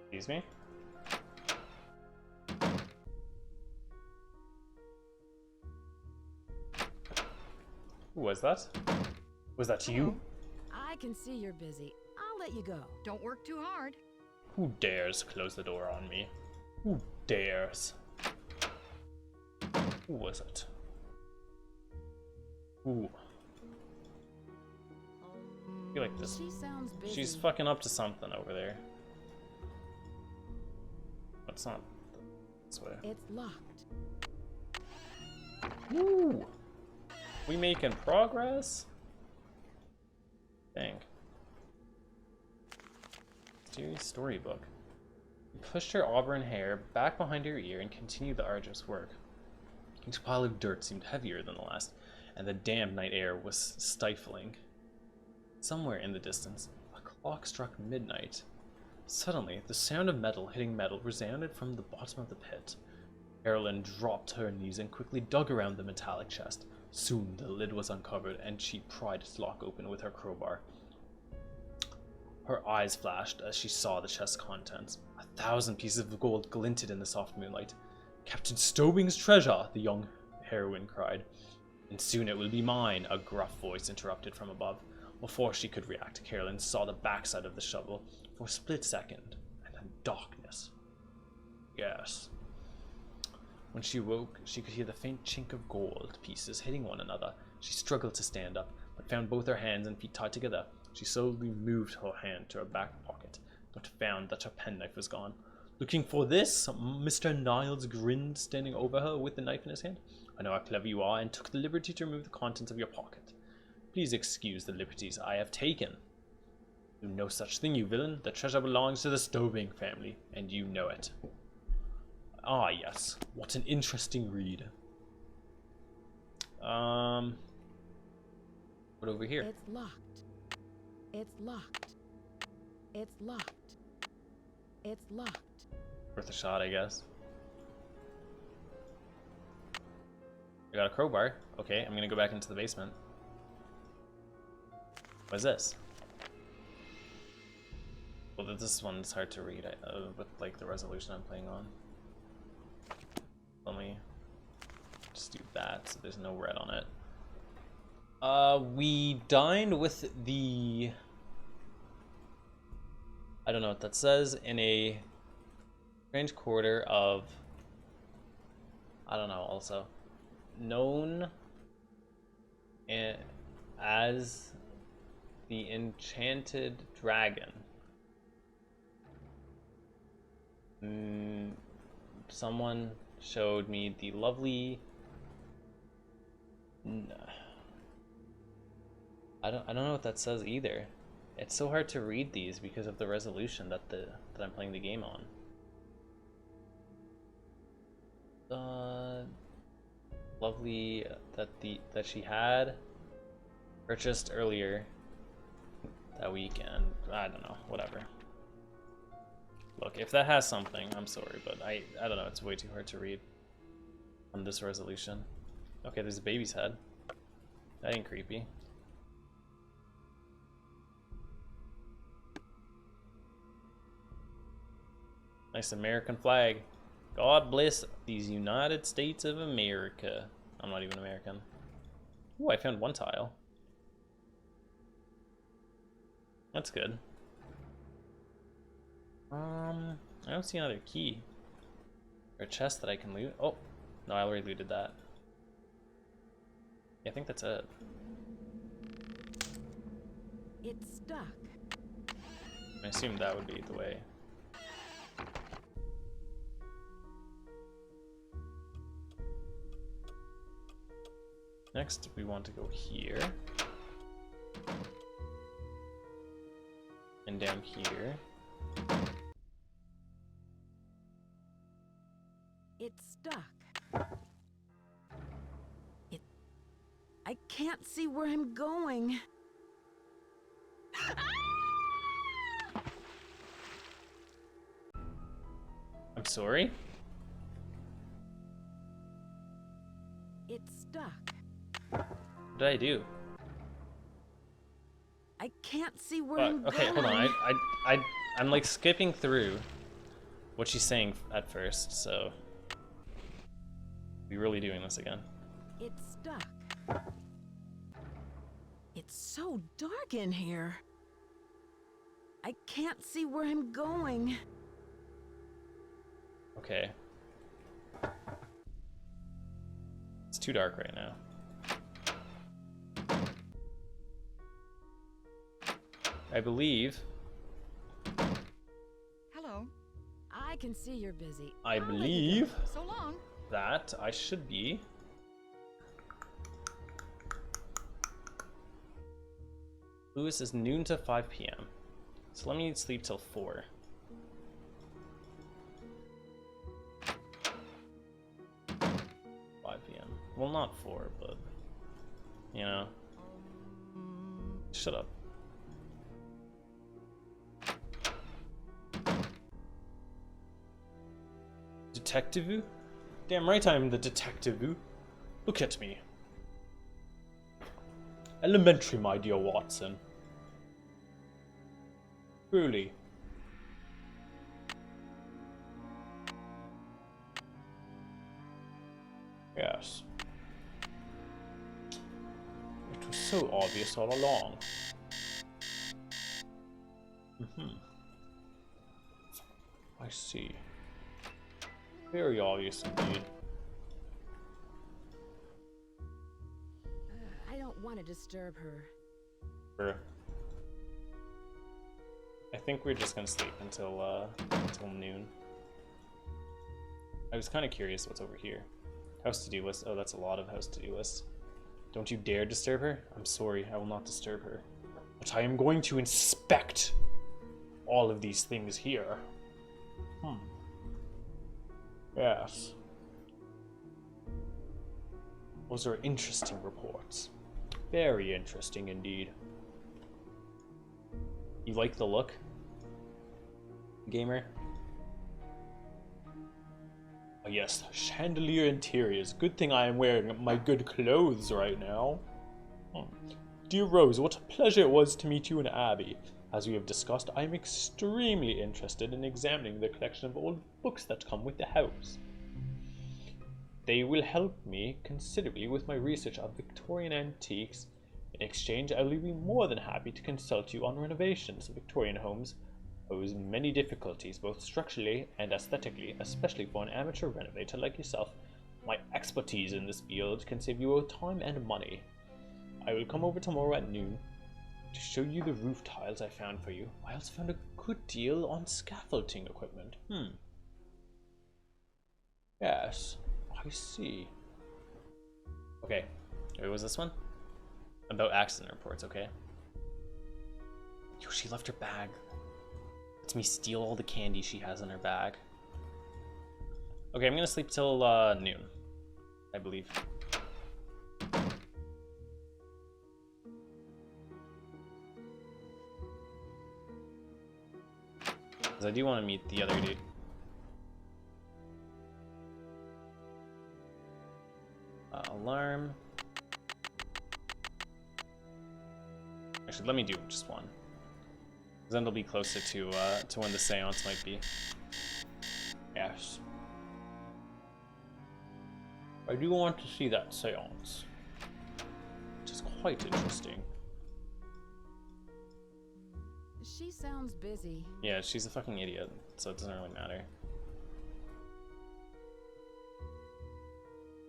Excuse me? Who was that? Was that you? I can see you're busy. I'll let you go. Don't work too hard. Who dares close the door on me? Who dares? Who was it? Who? I feel like this. She sounds busy. She's fucking up to something over there. It's not this way. It's locked. Woo! We making progress? Dang. Mysterious storybook. You pushed her auburn hair back behind her ear and continued the arduous work. Each pile of dirt seemed heavier than the last, and the damp night air was stifling. Somewhere in the distance, a clock struck midnight. Suddenly, the sound of metal hitting metal resounded from the bottom of the pit. Carolyn dropped to her knees and quickly dug around the metallic chest. Soon, the lid was uncovered, and she pried its lock open with her crowbar. Her eyes flashed as she saw the chest's contents. 1,000 pieces of gold glinted in the soft moonlight. "Captain Stobing's treasure!" the young heroine cried. "And soon it will be mine," a gruff voice interrupted from above. Before she could react, Carolyn saw the backside of the shovel for a split second, and then darkness. Yes. When she woke, she could hear the faint chink of gold pieces hitting one another. She struggled to stand up, but found both her hands and feet tied together. She slowly moved her hand to her back pocket, but found that her penknife was gone. "Looking for this?" Mr. Niles grinned, standing over her with the knife in his hand. "I know how clever you are, and took the liberty to remove the contents of your pocket. Please excuse the liberties I have taken." "Do no such thing, you villain. The treasure belongs to the Stobing family, and you know it." Ah, yes. What an interesting read. What over here? It's locked. It's locked. It's locked. It's locked. Worth a shot, I guess. I got a crowbar. Okay, I'm gonna go back into the basement. What is this? Well, this one's hard to read with like the resolution I'm playing on. Let me just do that so there's no red on it. We dined with the... I don't know what that says, in a strange quarter of... I don't know, also. Known as the Enchanted Dragon. Someone showed me the lovely... I don't know what that says either. It's so hard to read these because of the resolution that I'm playing the game on. Lovely that she had purchased earlier that week, and I don't know, whatever. Look, if that has something, I'm sorry, but I don't know, it's way too hard to read on this resolution. Okay, there's a baby's head. That ain't creepy. Nice American flag. God bless these United States of America. I'm not even American. Ooh, I found one tile. That's good. I don't see another key. Or a chest that I can loot. Oh, no, I already looted that. Yeah, I think that's it. It's stuck. I assume that would be the way. Next, we want to go here. And down here. It's stuck. I can't see where I'm going. I'm sorry? It's stuck. What did I do? I can't see where I'm Okay, going. hold on. I'm like skipping through what she's saying at first, so we're really doing this again. It's stuck. It's so dark in here. I can't see where I'm going. Okay. It's too dark right now. I believe. Hello. I can see you're busy. I I'll let you believe go. So long. that I should be. Lewis is noon to 5 p.m. So let me sleep till 4. Well, not 4, but you know. Shut up. Detective? Damn right I'm the detective. Look at me. Elementary, my dear Watson. Truly. Yes. It was so obvious all along. I see. Very obvious indeed. I don't want to disturb her. I think we're just gonna sleep until noon. I was kind of curious what's over here. House to-do list. Oh, that's a lot of house to-do lists. Don't you dare disturb her. I'm sorry, I will not disturb her. But I am going to inspect all of these things here. Yes. Those are interesting reports. Very interesting indeed. You like the look, gamer? Oh yes, chandelier interiors. Good thing I am wearing my good clothes right now. Dear Rose, what a pleasure it was to meet you in Abbey. As we have discussed, I am extremely interested in examining the collection of old books that come with the house. They will help me considerably with my research of Victorian antiques. In exchange, I will be more than happy to consult you on renovations. Victorian homes pose many difficulties, both structurally and aesthetically, especially for an amateur renovator like yourself. My expertise in this field can save you both time and money. I will come over tomorrow at noon to show you the roof tiles I found for you. I also found a good deal on scaffolding equipment. Yes, I see. Okay, wait, was this one? About accident reports, okay. Yo, she left her bag. Lets me steal all the candy she has in her bag. Okay, I'm gonna sleep till noon, I believe. Because I do want to meet the other dude. Alarm. Actually, let me do just one. Because then it'll be closer to when the seance might be. Yes. I do want to see that seance. Which is quite interesting. She sounds busy. Yeah, she's a fucking idiot, so it doesn't really matter.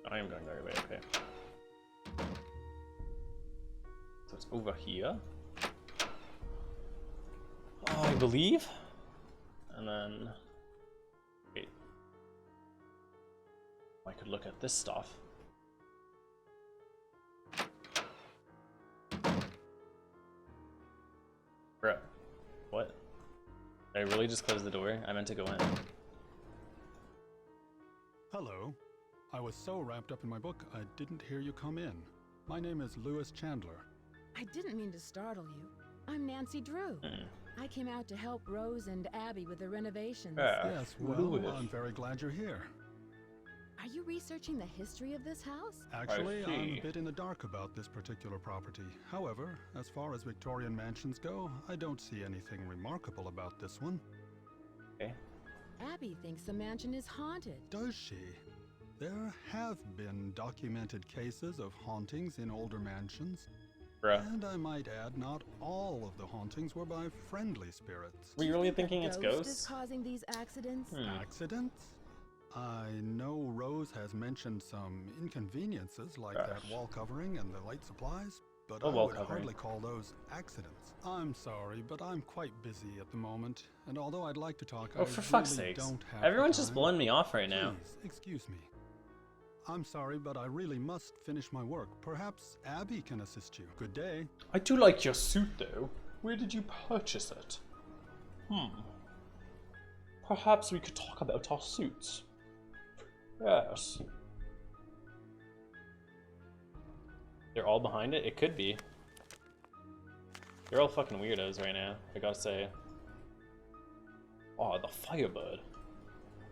I am going the right way, okay. So it's over here. Oh, I believe. And then... wait. I could look at this stuff. Bruh. What? Did I really just close the door? I meant to go in. Hello. I was so wrapped up in my book, I didn't hear you come in. My name is Lewis Chandler. I didn't mean to startle you. I'm Nancy Drew. I came out to help Rose and Abby with the renovations. Yes, well, I'm very glad you're here. Are you researching the history of this house? Actually, I'm a bit in the dark about this particular property. However, as far as Victorian mansions go, I don't see anything remarkable about this one. Okay. Abby thinks the mansion is haunted. Does she? There have been documented cases of hauntings in older mansions. Bruh. And I might add, not all of the hauntings were by friendly spirits. Were you really thinking it's Ghost ghosts? is causing these accidents? Accidents? I know Rose has mentioned some inconveniences like that wall covering and the light supplies, but I would hardly call those accidents. I'm sorry, but I'm quite busy at the moment, and although I'd like to talk, Oh, for fuck's sakes. Everyone's just blowing me off right now. Please, excuse me. I'm sorry, but I really must finish my work. Perhaps Abby can assist you. Good day. I do like your suit, though. Where did you purchase it? Perhaps we could talk about our suits. Yes. They're all behind it? It could be. They're all fucking weirdos right now, I gotta say. Oh, the Firebird.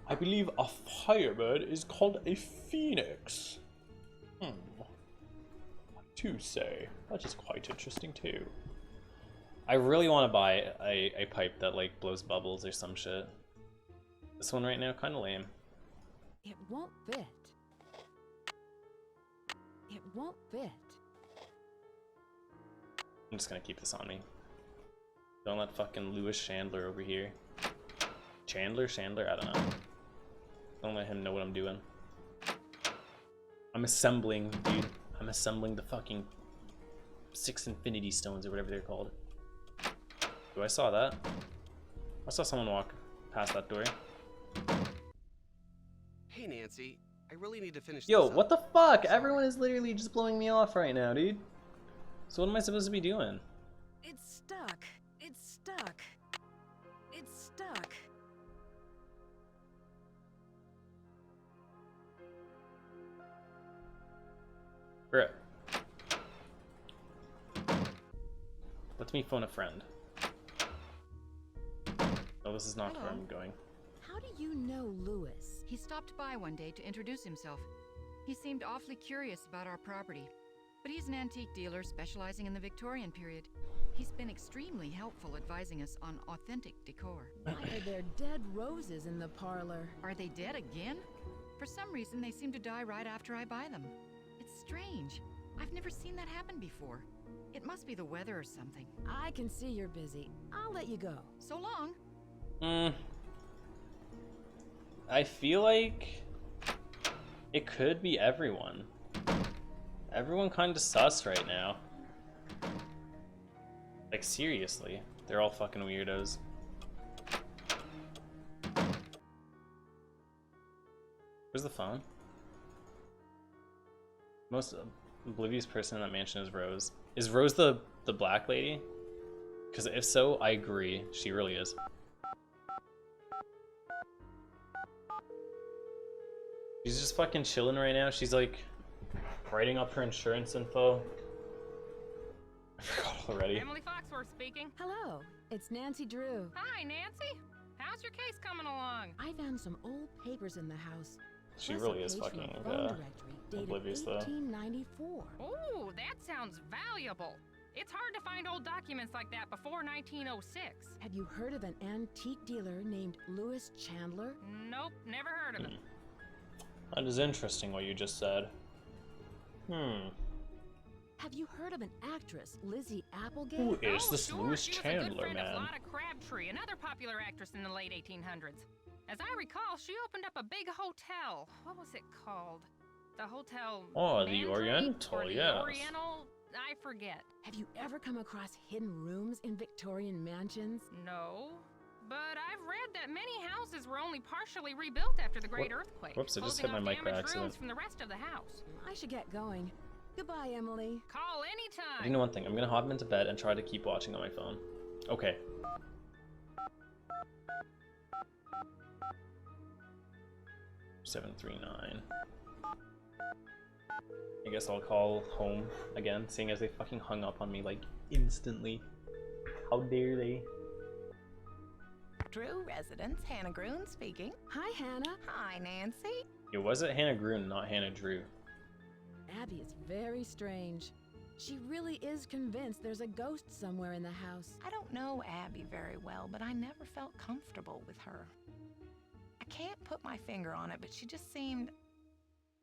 I believe a Firebird is called a Phoenix. I do say. That is quite interesting too. I really want to buy a pipe that like blows bubbles or some shit. This one right now, kind of lame. It won't fit. It won't fit. I'm just gonna keep this on me. Don't let fucking Lewis Chandler over here. Chandler? I don't know. Don't let him know what I'm doing. I'm assembling, dude. I'm assembling the fucking 6 Infinity Stones or whatever they're called. Oh, I saw that. I saw someone walk past that door. Hey, Nancy. I really need to finish Yo, this up. what the fuck? Everyone is literally just blowing me off right now, dude. So what am I supposed to be doing? It's stuck. It's stuck. It's stuck. Let me phone a friend. No, this is not where I'm going. How do you know Lewis? He stopped by one day to introduce himself. He seemed awfully curious about our property, but he's an antique dealer specializing in the Victorian period. He's been extremely helpful advising us on authentic decor. Why are there dead roses in the parlor? Are they dead again? For some reason, they seem to die right after I buy them. It's strange. I've never seen that happen before. It must be the weather or something. I can see you're busy. I'll let you go. So long. I feel like it could be everyone. Everyone kind of sus right now. Like, seriously. They're all fucking weirdos. Where's the phone? Most oblivious person in that mansion is Rose. Is Rose the black lady? Because if so, I agree. She really is. She's just fucking chilling right now. She's like writing up her insurance info. I forgot already. Emily Foxworth speaking. Hello, it's Nancy Drew. Hi, Nancy. How's your case coming along? I found some old papers in the house. She Plus really a is page from fucking a phone directory dated oblivious though. 1894. Ooh, that sounds valuable. It's hard to find old documents like that before 1906. Have you heard of an antique dealer named Lewis Chandler? Nope, never heard of him. That is interesting what you just said. Have you heard of an actress, Lizzie Applegate? Who is this sure. Lewis She was a Chandler, good friend man? of Lotta Crabtree, another popular actress in the late 1800s. As I recall, she opened up a big hotel. What was it called? The Hotel Oh, the Mandrake Oriental, or the yes. Oriental? I forget. Have you ever come across hidden rooms in Victorian mansions? No. But I've read that many houses were only partially rebuilt after the Great Earthquake. Whoops, I just closing hit my off mic by damaged accident. rooms from the rest of the house. I should get going. Goodbye, Emily. Call anytime. You know one thing, I'm gonna hop into bed and try to keep watching on my phone. Okay. $739. I guess I'll call home again, seeing as they fucking hung up on me like instantly. How dare they? Drew residence, Hannah Groon speaking. Hi, Hannah. Hi, Nancy. It was it Hannah Groon, not Hannah Drew. Abby is very strange. She really is convinced there's a ghost somewhere in the house. I don't know Abby very well, but I never felt comfortable with her. I can't put my finger on it, but she just seemed,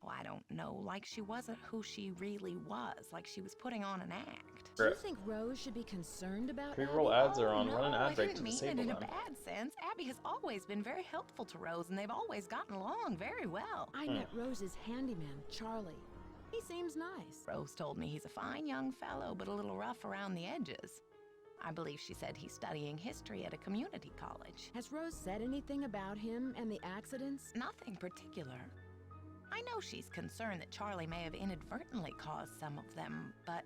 well, I don't know, like she wasn't who she really was, like she was putting on an act. Do you think Rose should be concerned about Pre-roll Abby? ads are on. No, Run an I ad break to didn't mean disable it in them. a bad sense. Abby has always been very helpful to Rose, and they've always gotten along very well. I met Rose's handyman, Charlie. He seems nice. Rose told me he's a fine young fellow, but a little rough around the edges. I believe she said he's studying history at a community college. Has Rose said anything about him and the accidents? Nothing particular. I know she's concerned that Charlie may have inadvertently caused some of them, but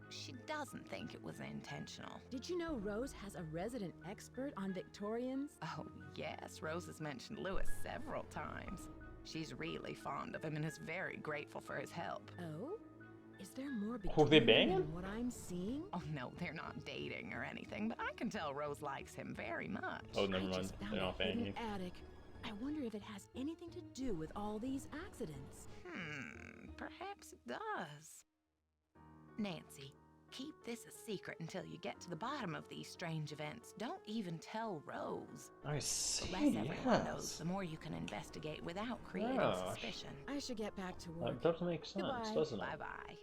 she doesn't think it was intentional. Did you know Rose has a resident expert on Victorians? Oh, yes, Rose has mentioned Lewis several times. She's really fond of him and is very grateful for his help. Oh? Is there more Oh, they Victorian banging? than what I'm seeing? Oh, no, they're not dating or anything, but I can tell Rose likes him very much. Oh, never I mind. just found They're a not hidden banging. attic. I wonder if it has anything to do with all these accidents. Perhaps it does. Nancy, keep this a secret until you get to the bottom of these strange events. Don't even tell Rose. I see, The less everyone knows, yes. the more you can investigate without creating Gosh. suspicion. I should get back to work. That does make sense, Goodbye. doesn't it? Bye-bye.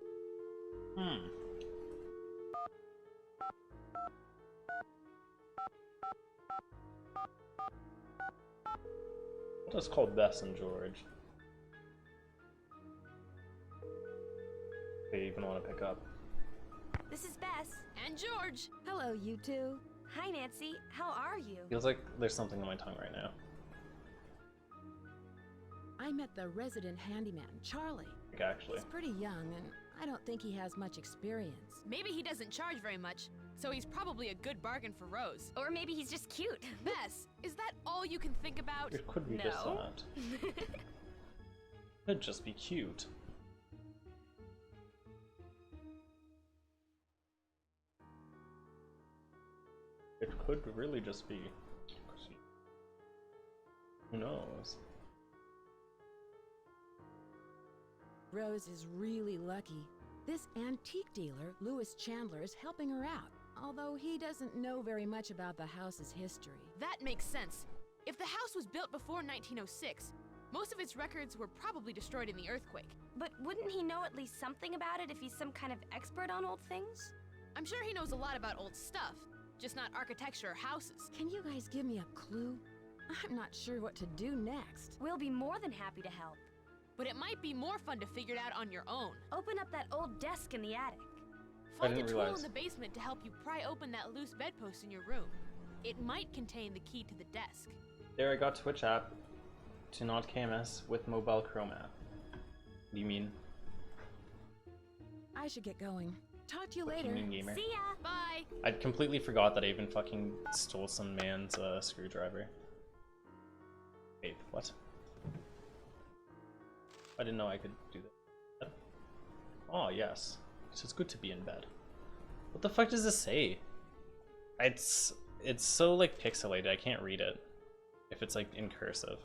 What is called Bess and George? They even want to pick up. This is Bess. And George. Hello, you two. Hi, Nancy. How are you? Feels like there's something on my tongue right now. I met the resident handyman, Charlie. Like, actually. He's pretty young, and I don't think he has much experience. Maybe he doesn't charge very much, so he's probably a good bargain for Rose. Or maybe he's just cute. Bess, is that all you can think about? It could be just No. that. Could just be cute. It could really just be. Who knows? Rose is really lucky. This antique dealer, Lewis Chandler, is helping her out, although he doesn't know very much about the house's history. That makes sense. If the house was built before 1906, most of its records were probably destroyed in the earthquake. But wouldn't he know at least something about it if he's some kind of expert on old things? I'm sure he knows a lot about old stuff, just not architecture or houses. Can you guys give me a clue? I'm not sure what to do next. We'll be more than happy to help. But it might be more fun to figure it out on your own. Open up that old desk in the attic. Find a tool in the basement to help you pry open that loose bedpost in your room. It might contain the key to the desk. There, I got Twitch app to not KMS with mobile Chrome app. What do you mean? I should get going. Talk to you What do later. you mean, gamer? See ya! Bye! I'd completely forgot that I even fucking stole some man's screwdriver. Wait, what? I didn't know I could do that. Oh, yes. So it's good to be in bed. What the fuck does this say? It's so like pixelated, I can't read it. If it's like in cursive.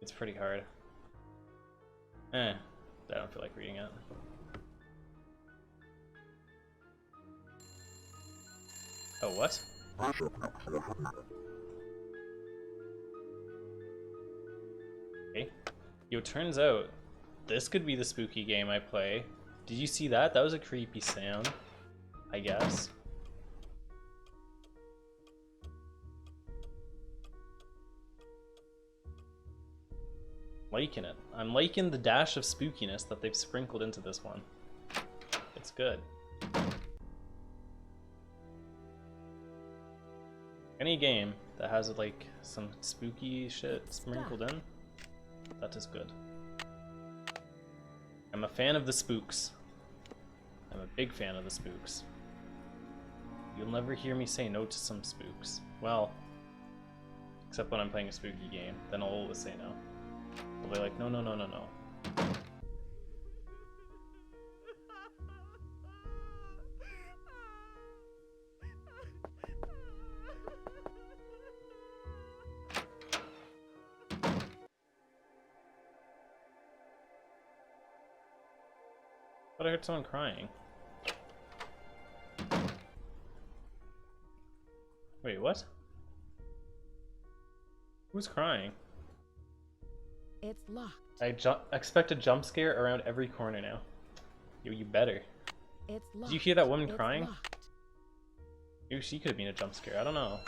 It's pretty hard. I don't feel like reading it. Oh, what? Okay. Yo, turns out this could be the spooky game I play. Did you see that? That was a creepy sound, I guess. Liking it. I'm liking the dash of spookiness that they've sprinkled into this one. It's good. Any game that has like some spooky shit sprinkled in, that is good. I'm a fan of the spooks. I'm a big fan of the spooks. You'll never hear me say no to some spooks. Well, except when I'm playing a spooky game, then I'll always say no. I'll be like, no, no, no, no, no. But I heard someone crying. Wait, what? Who's crying? It's locked. I expect a jump scare around every corner now. Yo, you better. It's locked. Did you hear that woman It's crying? locked. Maybe she could have been a jump scare, I don't know.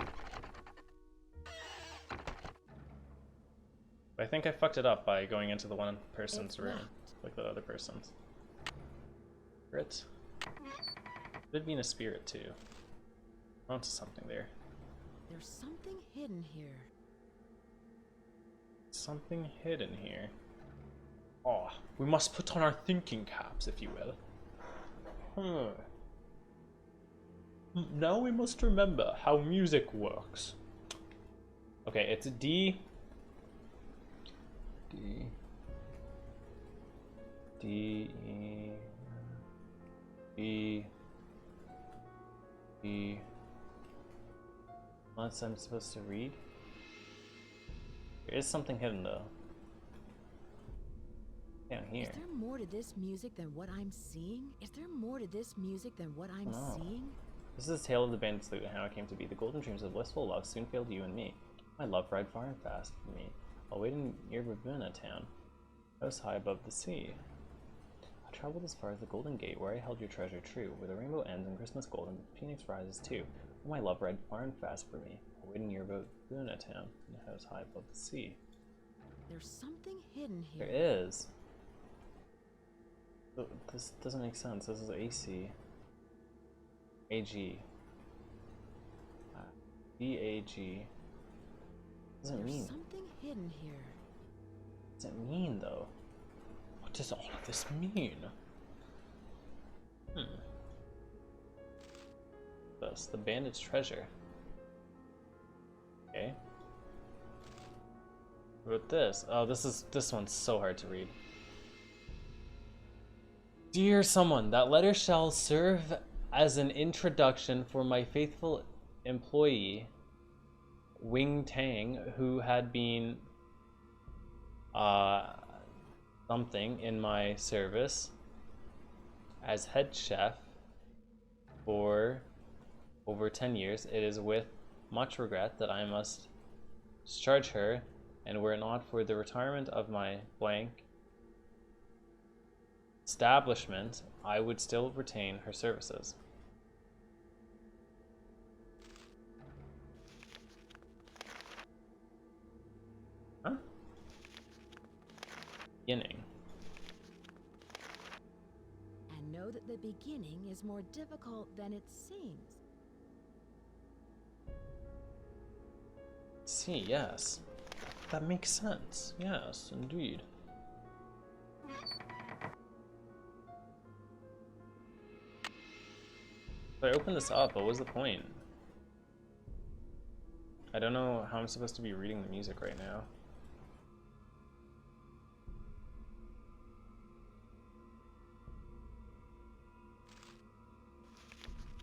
I think I fucked it up by going into the one person's It's room, locked. like the other person's. Spirit? Could have been a spirit too. Onto something there. There's something hidden here. Something hidden here. Oh, we must put on our thinking caps, if you will. Now we must remember how music works. Okay, it's D. E. Unless I'm supposed to read. There is something hidden though. Down here. Is there more to this music than what I'm seeing? Is there more to this music than what I'm seeing? This is the tale of the bandit's loot and how it came to be. The golden dreams of blissful love soon failed you and me. My love ride far and fast for me. I'll wait in near Rabuna town, house high above the sea. I traveled as far as the Golden Gate, where I held your treasure true, where the rainbow ends and Christmas gold and Phoenix rises too. Oh, my love ride far and fast for me. I'll wait in near Rabuna town, in a house high above the sea. There's something hidden here. There is. This doesn't make sense. This is AC. AG. BAG. What does it mean? There's something hidden here. What does it mean, though? What does all of this mean? This, the bandit's treasure. Okay. What about this? Oh, this one's so hard to read. Dear someone, that letter shall serve as an introduction for my faithful employee, Wing Tang, who had been something in my service as head chef for over 10 years. It is with much regret that I must discharge her, and were it not for the retirement of my blank establishment, I would still retain her services. Huh? Beginning. And know that the beginning is more difficult than it seems. See, yes. That makes sense. Yes, indeed. If I open this up, what was the point? I don't know how I'm supposed to be reading the music right now.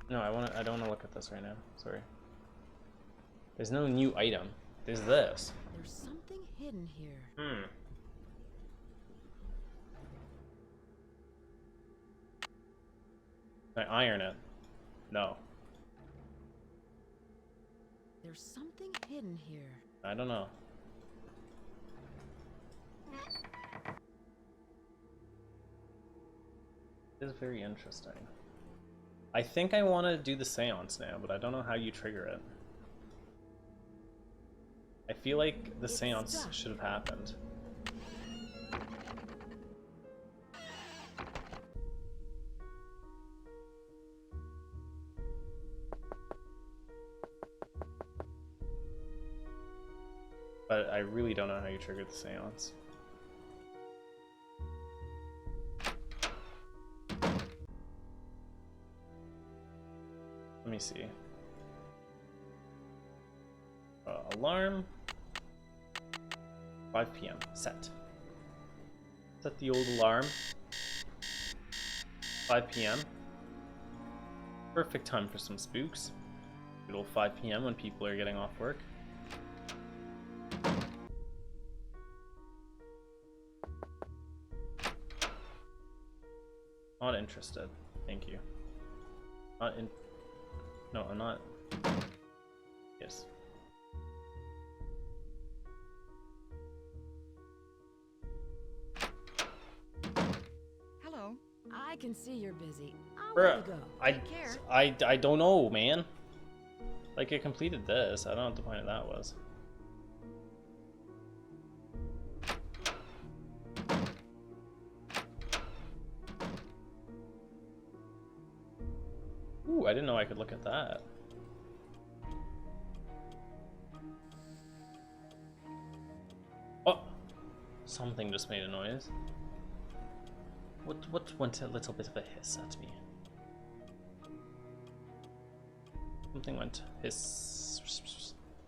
No, I don't want to look at this right now. Sorry. There's no new item. There's this. There's something hidden here. Hmm. Can I iron it? No. There's something hidden here. I don't know. It is very interesting. I think I want to do the seance now, but I don't know how you trigger it. I feel like the seance should have happened. But I really don't know how you trigger the seance. Let me see. Alarm. 5 p.m. Set. Set the old alarm. 5 p.m. Perfect time for some spooks. Good old 5 p.m. when people are getting off work. Not interested. Thank you. Not in. No, I'm not. Yes. Hello. I can see you're busy. I'll Bruh, let you go. Take care. I don't know, man. Like, I completed this. I don't know what the point of that was. Ooh, I didn't know I could look at that. Oh! Something just made a noise. What went a little bit of a hiss at me? Something went hiss,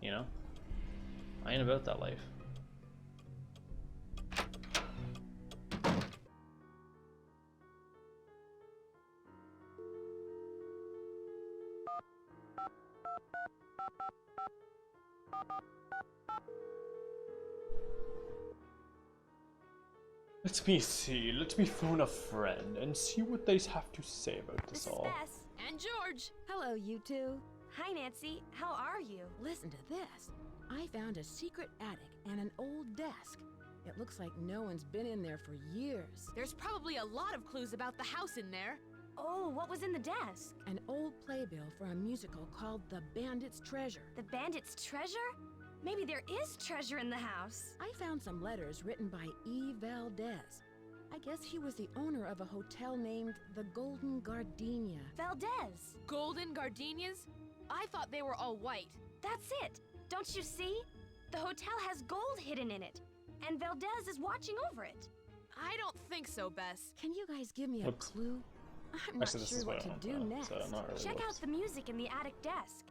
you know? I ain't about that life. Let me see. Let me phone a friend and see what they have to say about this all. This is Bess. And George. Hello, you two. Hi, Nancy. How are you? Listen to this. I found a secret attic and an old desk. It looks like no one's been in there for years. There's probably a lot of clues about the house in there. Oh, what was in the desk? An old playbill for a musical called The Bandit's Treasure. The Bandit's Treasure? Maybe there is treasure in the house. I found some letters written by E. Valdez. I guess he was the owner of a hotel named the Golden Gardenia. Valdez. Golden gardenias? I thought they were all white. That's it. Don't you see? The hotel has gold hidden in it, and Valdez is watching over it. I don't think so, Bess. Can you guys give me a clue? I'm not sure what to do next. So not really Check out the music in the attic desk.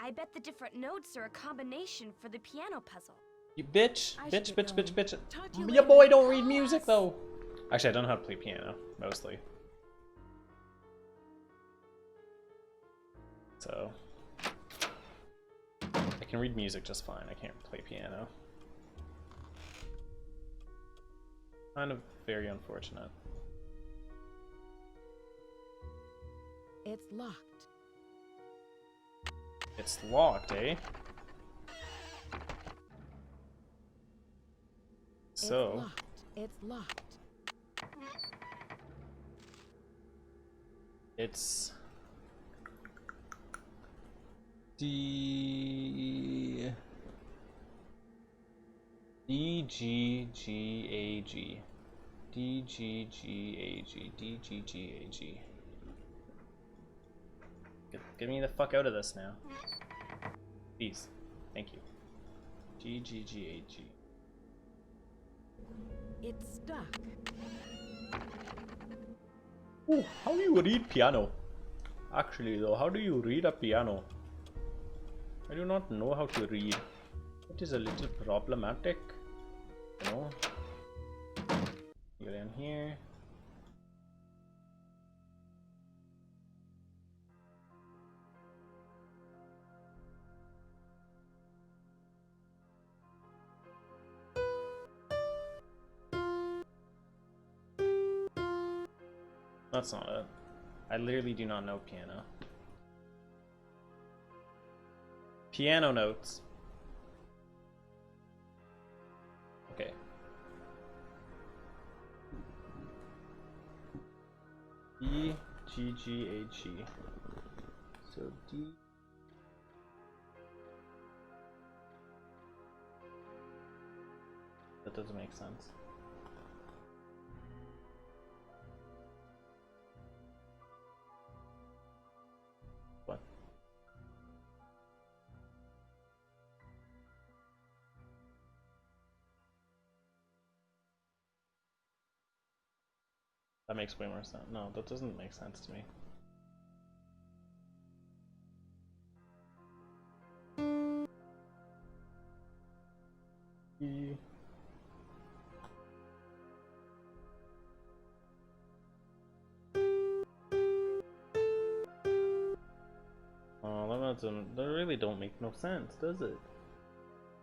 I bet the different notes are a combination for the piano puzzle. You bitch! I Bitch, should bitch, get bitch, going. bitch! Talk to you Your later. boy don't read music though! Actually, I don't know how to play piano, mostly. So. can read music just fine. I can't play piano. Kind of very unfortunate. It's locked. It's locked, eh? So... It's locked. It's... D... D-G-G-A-G. D-G-G-A-G. D-G-G-A-G. Get me the fuck out of this now. Please. Thank you. G-G-G-A-G. It's stuck. Ooh, how do you read piano? Actually though, how do you read a piano? I do not know how to read. It is a little problematic. You know? Go down here. That's not it. I literally do not know piano. Piano notes. Okay. D G G A G. So D. That doesn't make sense. What? That makes way more sense. No, that doesn't make sense to me. E. Oh, that really don't make no sense, does it?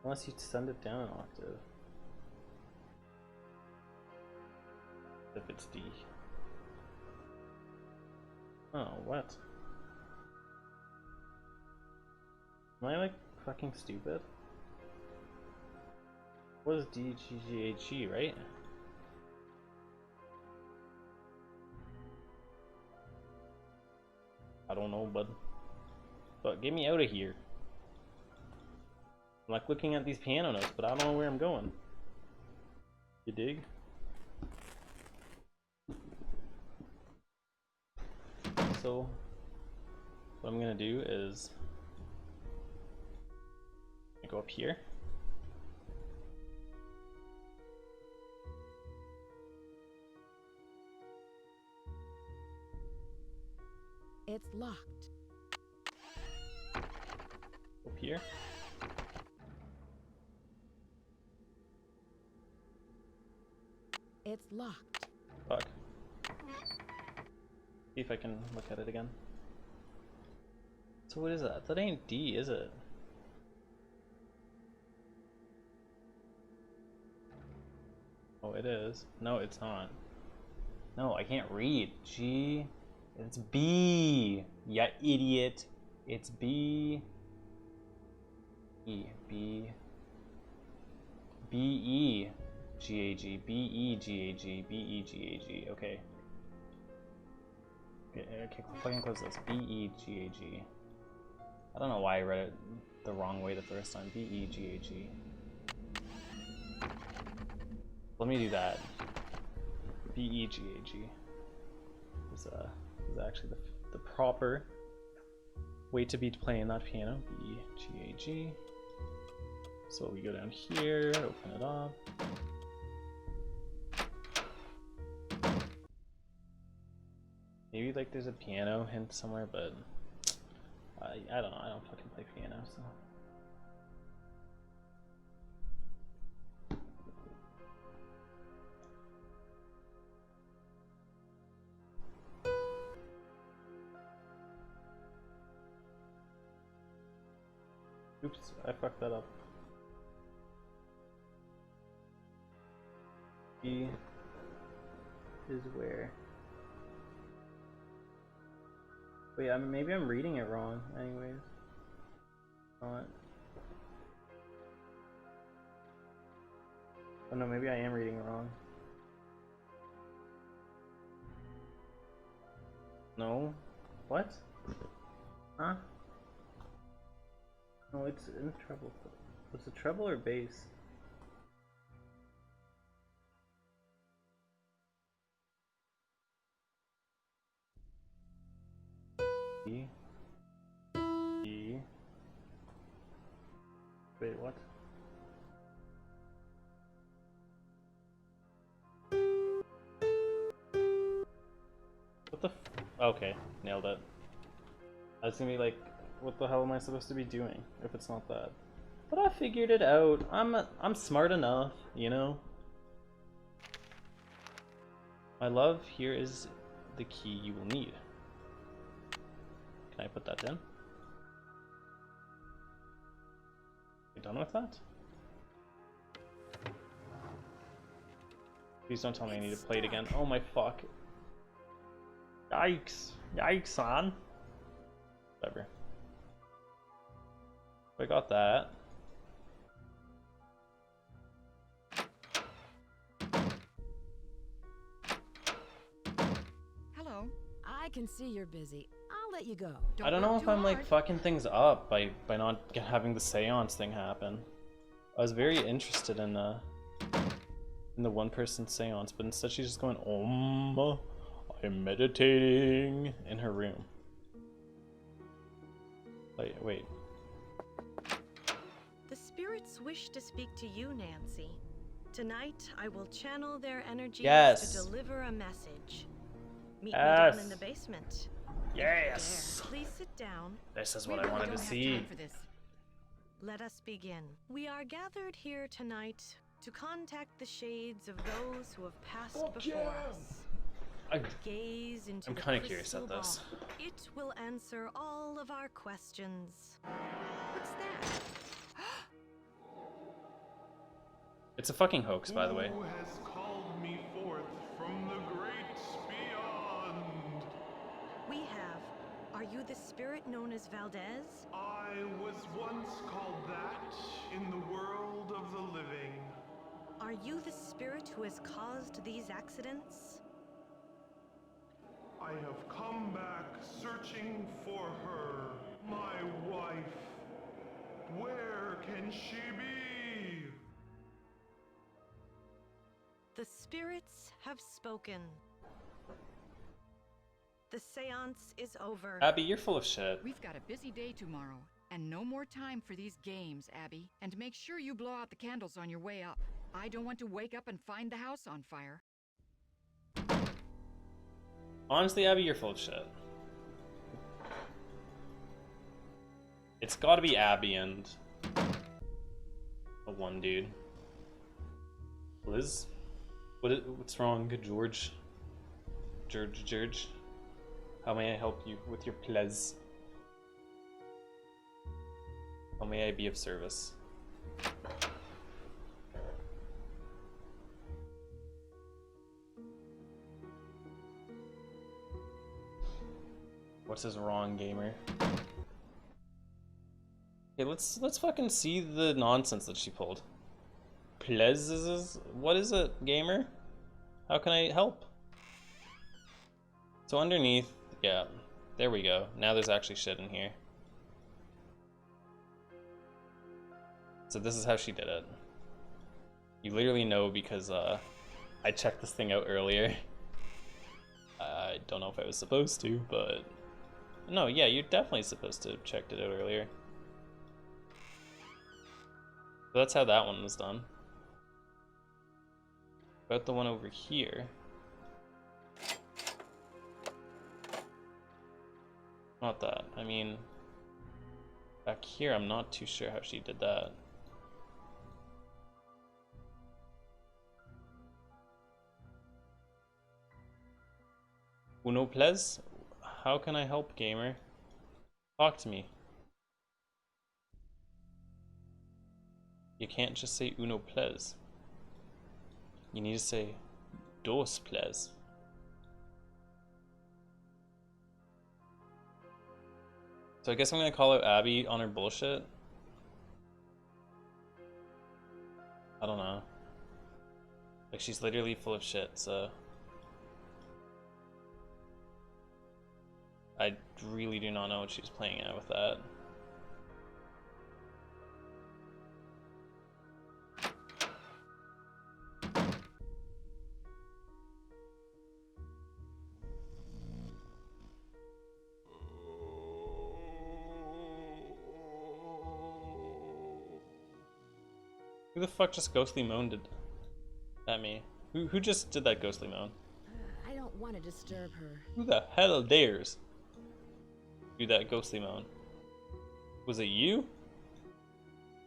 Unless you send it down an octave. If it's D. Oh, what? Am I like fucking stupid? What is D, G, G, A, G, right? I don't know, bud. But get me out of here. I'm like looking at these piano notes, but I don't know where I'm going. You dig? So, what I'm gonna do is go up here. It's locked. Up here. It's locked. Fuck. See if I can look at it again. So what is that? That ain't D, is it? Oh, it is. No, it's not. No, I can't read. G. It's B. Ya idiot. It's B. E. B. B E G A G. B E G A G. B E G A G. Okay. Okay, fucking close this. B E G A G. I don't know why I read it the wrong way the first time. B E G A G. Let me do that. B E G A G is actually the proper way to be playing that piano. B E G A G. So we go down here, open it up. Maybe like there's a piano hint somewhere, but I don't know. I don't fucking play piano, so. Oops, I fucked that up. E is where? Wait, maybe I'm reading it wrong. Anyways, not. Oh no, maybe I am reading it wrong. No, what? Huh? No, it's in treble. Was it treble or bass? E. E. Wait, what? What the f— okay, nailed it. I was gonna be like, what the hell am I supposed to be doing if it's not that? But I figured it out. I'm smart enough, you know? My love, here is the key you will need. Can I put that in? You done with that? Please don't tell me I need to play it again. Oh my fuck. Yikes. Yikes, man. Whatever. I got that. Hello. I can see you're busy. I'll let you go. I don't know if I'm like fucking things up by not having the seance thing happen. I was very interested in the one person seance, but instead she's just going, I'm meditating in her room. Wait. The spirits wish to speak to you, Nancy. Tonight, I will channel their energies to deliver a message. Meet me down in the basement. Yes! There. Please sit down. This is what I wanted to see. Let us begin. We are gathered here tonight to contact the shades of those who have passed before us. Gaze into I'm kind of curious at this. It will answer all of our questions. What's that? It's a fucking hoax, by the way. Who has called me forth from the great beyond? We have. Are you the spirit known as Valdez? I was once called that in the world of the living. Are you the spirit who has caused these accidents? I have come back searching for her, my wife. Where can she be? The spirits have spoken. The seance is over. Abby, you're full of shit. We've got a busy day tomorrow, and no more time for these games, Abby. And make sure you blow out the candles on your way up. I don't want to wake up and find the house on fire. Honestly, Abby, you're full of shit. It's gotta be Abby and the one dude. Liz? What's wrong, George? George? How may I help you with your pleas? How may I be of service? What is wrong, gamer? Okay, let's fucking see the nonsense that she pulled. Pleasures? What is it, gamer? How can I help? So underneath, yeah, there we go. Now there's actually shit in here. So this is how she did it. You literally know because I checked this thing out earlier. I don't know if I was supposed to, but no, yeah, you're definitely supposed to have checked it out earlier. So that's how that one was done. About the one over here. Not that. I mean, back here, I'm not too sure how she did that. Uno please? How can I help, gamer? Talk to me. You can't just say uno ples. You need to say dos ples. So I guess I'm gonna call out Abby on her bullshit. I don't know. Like, she's literally full of shit, so I really do not know what she's playing at with that. Who the fuck just ghostly moaned at me? Who just did that ghostly moan? I don't want to disturb her. Who the hell dares do that ghostly moan? Was it you?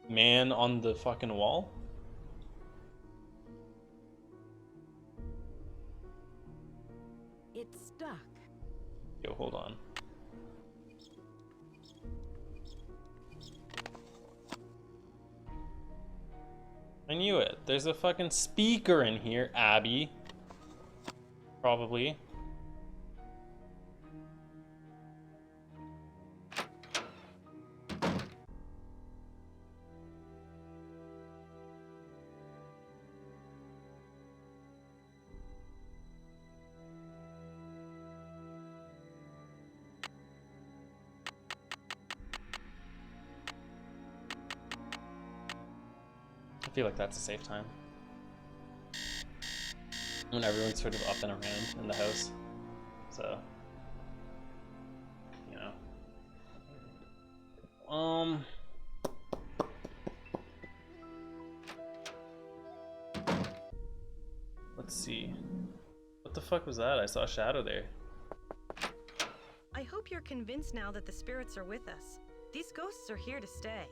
Man on the fucking wall? It's stuck. Yo, hold on. I knew it. There's a fucking speaker in here, Abby. Probably. I feel like that's a safe time. When everyone's sort of up and around in the house. So, you know. Let's see. What the fuck was that? I saw a shadow there. I hope you're convinced now that the spirits are with us. These ghosts are here to stay.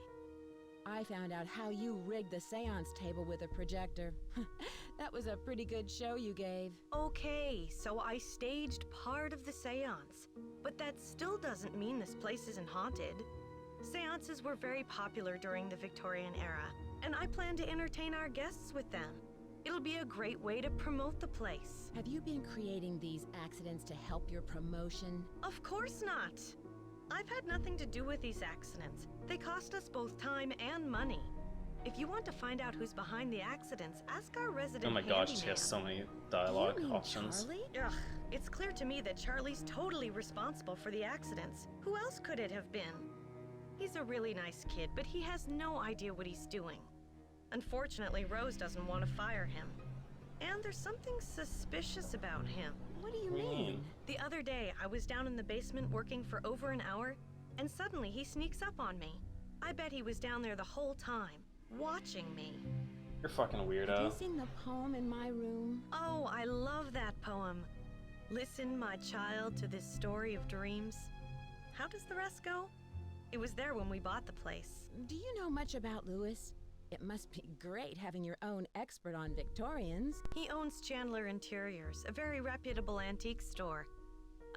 I found out how you rigged the seance table with a projector. That was a pretty good show you gave. Okay, so I staged part of the seance. But that still doesn't mean this place isn't haunted. Seances were very popular during the Victorian era, and I plan to entertain our guests with them. It'll be a great way to promote the place. Have you been creating these accidents to help your promotion? Of course not. I've had nothing to do with these accidents. They cost us both time and money. If you want to find out who's behind the accidents, ask our resident Oh my gosh, she handyman. has so many dialogue You mean options. Charlie? Ugh, it's clear to me that Charlie's totally responsible for the accidents. Who else could it have been? He's a really nice kid, but he has no idea what he's doing. Unfortunately, Rose doesn't want to fire him. And there's something suspicious about him. What do you mean? The other day, I was down in the basement working for over an hour, and suddenly he sneaks up on me. I bet he was down there the whole time, watching me. You're fucking a weirdo. Have you seen the poem in my room? Oh, I love that poem. Listen, my child, to this story of dreams. How does the rest go? It was there when we bought the place. Do you know much about Lewis? It must be great having your own expert on Victorians. He owns Chandler Interiors, a very reputable antique store.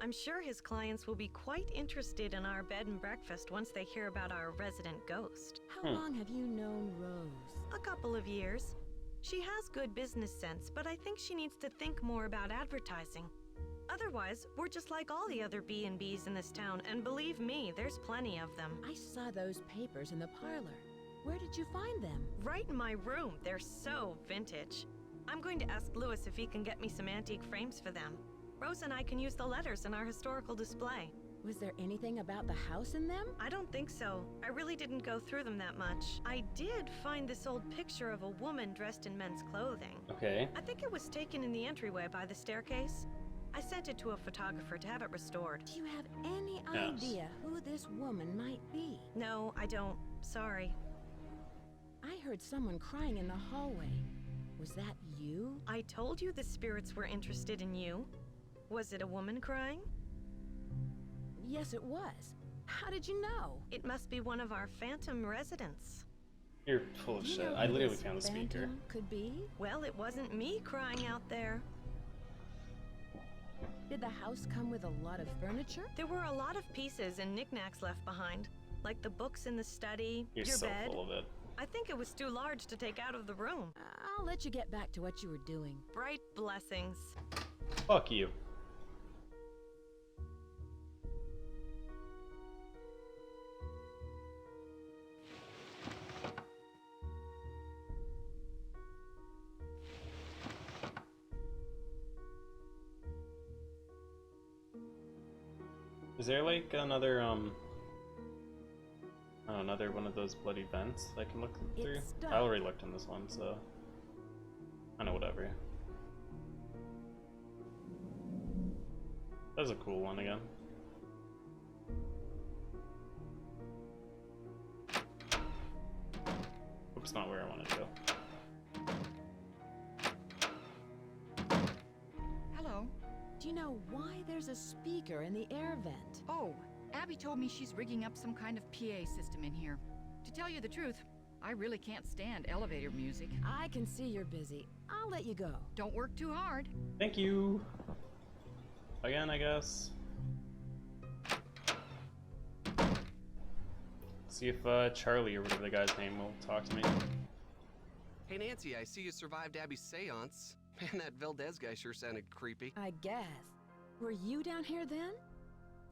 I'm sure his clients will be quite interested in our bed and breakfast once they hear about our resident ghost. How long have you known Rose? A couple of years. She has good business sense, but I think she needs to think more about advertising. Otherwise, we're just like all the other B&Bs in this town, and believe me, there's plenty of them. I saw those papers in the parlor. Where did you find them? Right in my room. They're so vintage. I'm going to ask Lewis if he can get me some antique frames for them. Rose and I can use the letters in our historical display. Was there anything about the house in them? I don't think so. I really didn't go through them that much. I did find this old picture of a woman dressed in men's clothing. Okay. I think it was taken in the entryway by the staircase. I sent it to a photographer to have it restored. Do you have any idea who this woman might be? No, I don't. Sorry. I heard someone crying in the hallway. Was that you? I told you the spirits were interested in you. Was it a woman crying? Yes, it was. How did you know? It must be one of our phantom residents. You're full of shit. I literally found the speaker. Could be. Well, it wasn't me crying out there. Did the house come with a lot of furniture? There were a lot of pieces and knickknacks left behind, like the books in the study, You're your so bed. full of it. I think it was too large to take out of the room. I'll let you get back to what you were doing. Bright blessings. Fuck you. Is there like another another one of those bloody vents I can look through? I already looked in this one, so I know whatever. That's a cool one again. Oops, not where I wanted to go. Hello. Do you know why there's a speaker in the air vent? Oh, Abby told me she's rigging up some kind of PA system in here. To tell you the truth, I really can't stand elevator music. I can see you're busy. I'll let you go. Don't work too hard. Thank you. Again, I guess. See if Charlie or whatever the guy's name will talk to me. Hey Nancy, I see you survived Abby's seance. Man, that Valdez guy sure sounded creepy. I guess. Were you down here then?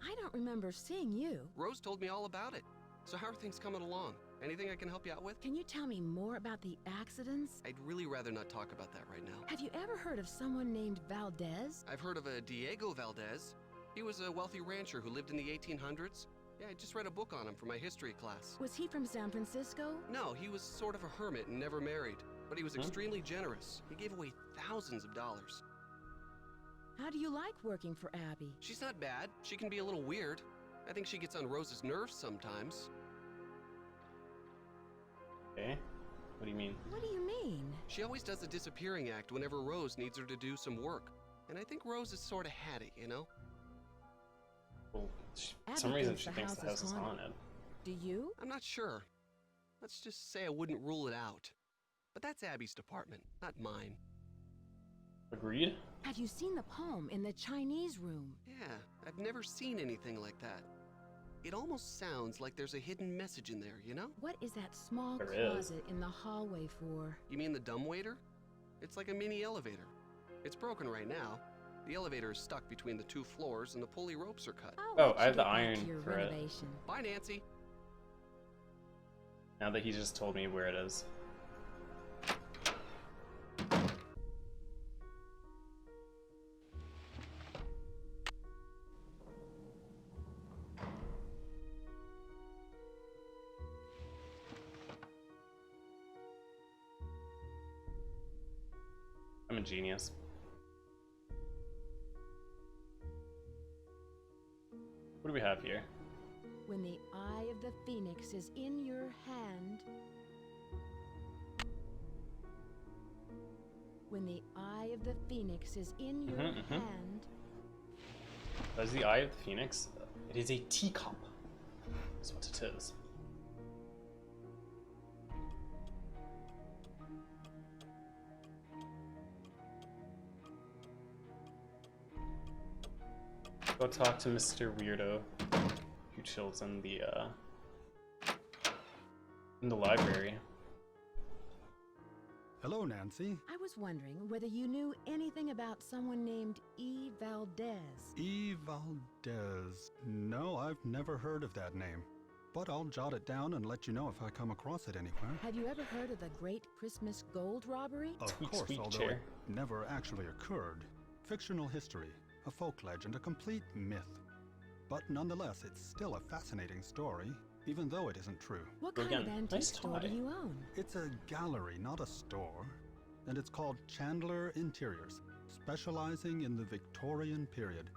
I don't remember seeing you. Rose told me all about it. So how are things coming along? Anything I can help you out with? Can you tell me more about the accidents? I'd really rather not talk about that right now. Have you ever heard of someone named Valdez? I've heard of a Diego Valdez. He was a wealthy rancher who lived in the 1800s. Yeah, I just read a book on him for my history class. Was he from San Francisco? No, he was sort of a hermit and never married. But he was extremely generous. He gave away thousands of dollars. How do you like working for Abby? She's not bad. She can be a little weird. I think she gets on Rose's nerves sometimes. Okay. What do you mean? What do you mean? She always does a disappearing act whenever Rose needs her to do some work. And I think Rose is sort of had it, you know? Well, for some reason she thinks the house is haunted. Do you? I'm not sure. Let's just say I wouldn't rule it out. But that's Abby's department, not mine. Agreed? Have you seen the poem in the Chinese room? Yeah, I've never seen anything like that. It almost sounds like there's a hidden message in there, you know? What is that small There closet in the hallway for? You mean the dumbwaiter? It's like a mini elevator. It's broken right now. The elevator is stuck between the two floors and the pulley ropes are cut. Oh, I have the iron for it. Bye, Nancy. Now that he's just told me where it is. I'm a genius. What do we have here? When the eye of the phoenix is in your hand. When the eye of the phoenix is in your hand. That is the eye of the phoenix. It is a teacup. That's what it is. Go talk to Mr. Weirdo, who chills in the library. Hello, Nancy. I was wondering whether you knew anything about someone named E. Valdez. E. Valdez. No, I've never heard of that name. But I'll jot it down and let you know if I come across it anywhere. Have you ever heard of the Great Christmas Gold Robbery? Of course, although it never actually occurred. Fictional history, a folk legend, a complete myth. But nonetheless, it's still a fascinating story, even though it isn't true. What kind of antique store do you own? It's a gallery, not a store. And it's called Chandler Interiors, specializing in the Victorian period.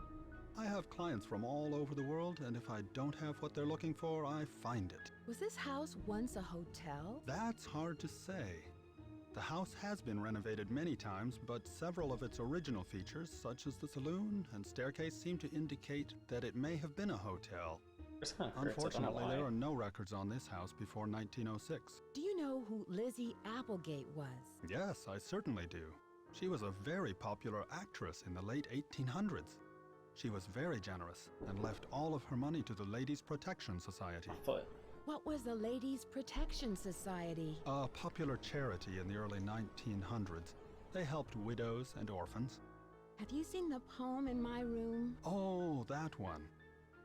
I have clients from all over the world, and if I don't have what they're looking for, I find it. Was this house once a hotel? That's hard to say. The house has been renovated many times, but several of its original features, such as the saloon and staircase, seem to indicate that it may have been a hotel. Unfortunately, there are no records on this house before 1906. Do you know who Lizzie Applegate was? Yes, I certainly do. She was a very popular actress in the late 1800s. She was very generous and left all of her money to the Ladies' Protection Society. What was the Ladies' Protection Society? A popular charity in the early 1900s. They helped widows and orphans. Have you seen the poem in my room? Oh, that one.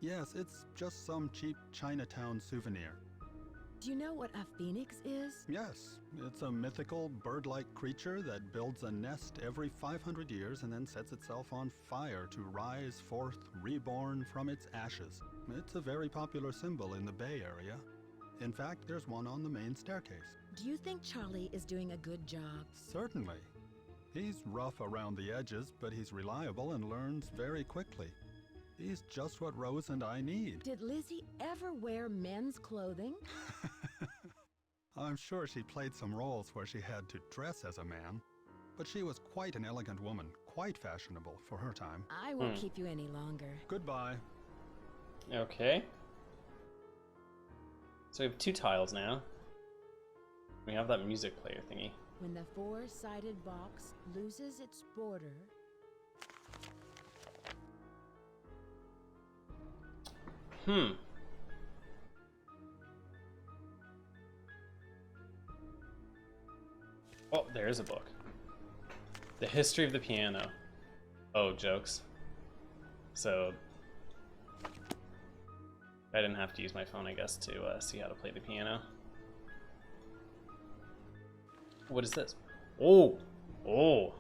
Yes, it's just some cheap Chinatown souvenir. Do you know what a phoenix is? Yes, it's a mythical bird-like creature that builds a nest every 500 years and then sets itself on fire to rise forth reborn from its ashes. It's a very popular symbol in the Bay Area. In fact, there's one on the main staircase. Do you think Charlie is doing a good job? Certainly. He's rough around the edges, but he's reliable and learns very quickly. He's just what Rose and I need. Did Lizzie ever wear men's clothing? I'm sure she played some roles where she had to dress as a man, but she was quite an elegant woman, quite fashionable for her time. I won't keep you any longer. Goodbye. Okay. So we have 2 tiles now. We have that music player thingy. When the 4-sided box loses its border... Oh, there is a book. The History of the Piano. Oh, jokes. So I didn't have to use my phone, I guess, to see how to play the piano. What is this? Oh! Oh!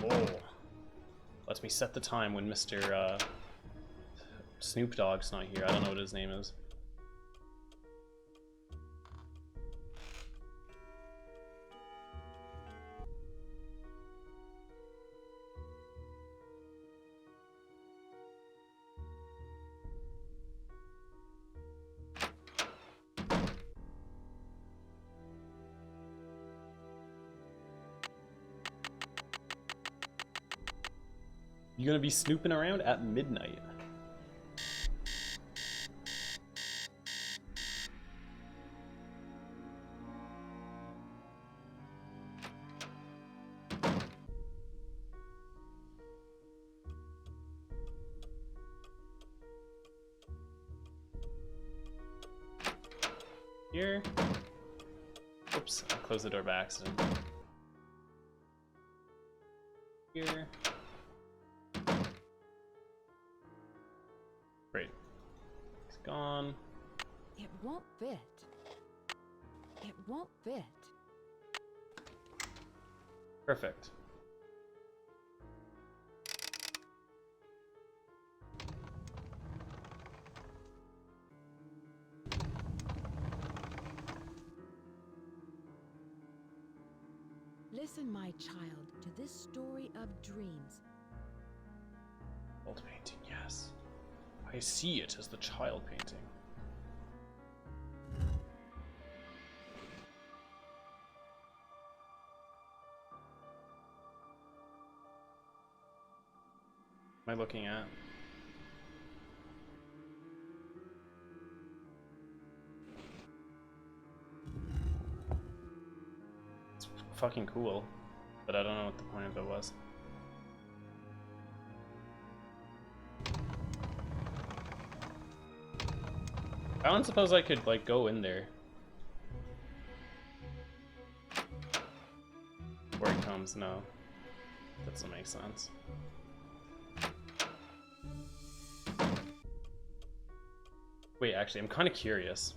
Oh! Lets me set the time when Mr. Snoop Dogg's not here. I don't know what his name is. You gonna be snooping around at midnight? Here. Oops, I closed the door by accident. Here. Great. It's gone. It won't fit. It won't fit. Perfect. Listen, my child, to this story of dreams. Old painting, yes. I see it as the child painting. Am I looking at? It's fucking cool, but I don't know what the point of it was. I don't suppose I could, like, go in there. Where it comes, no. That doesn't make sense. Wait, actually, I'm kind of curious.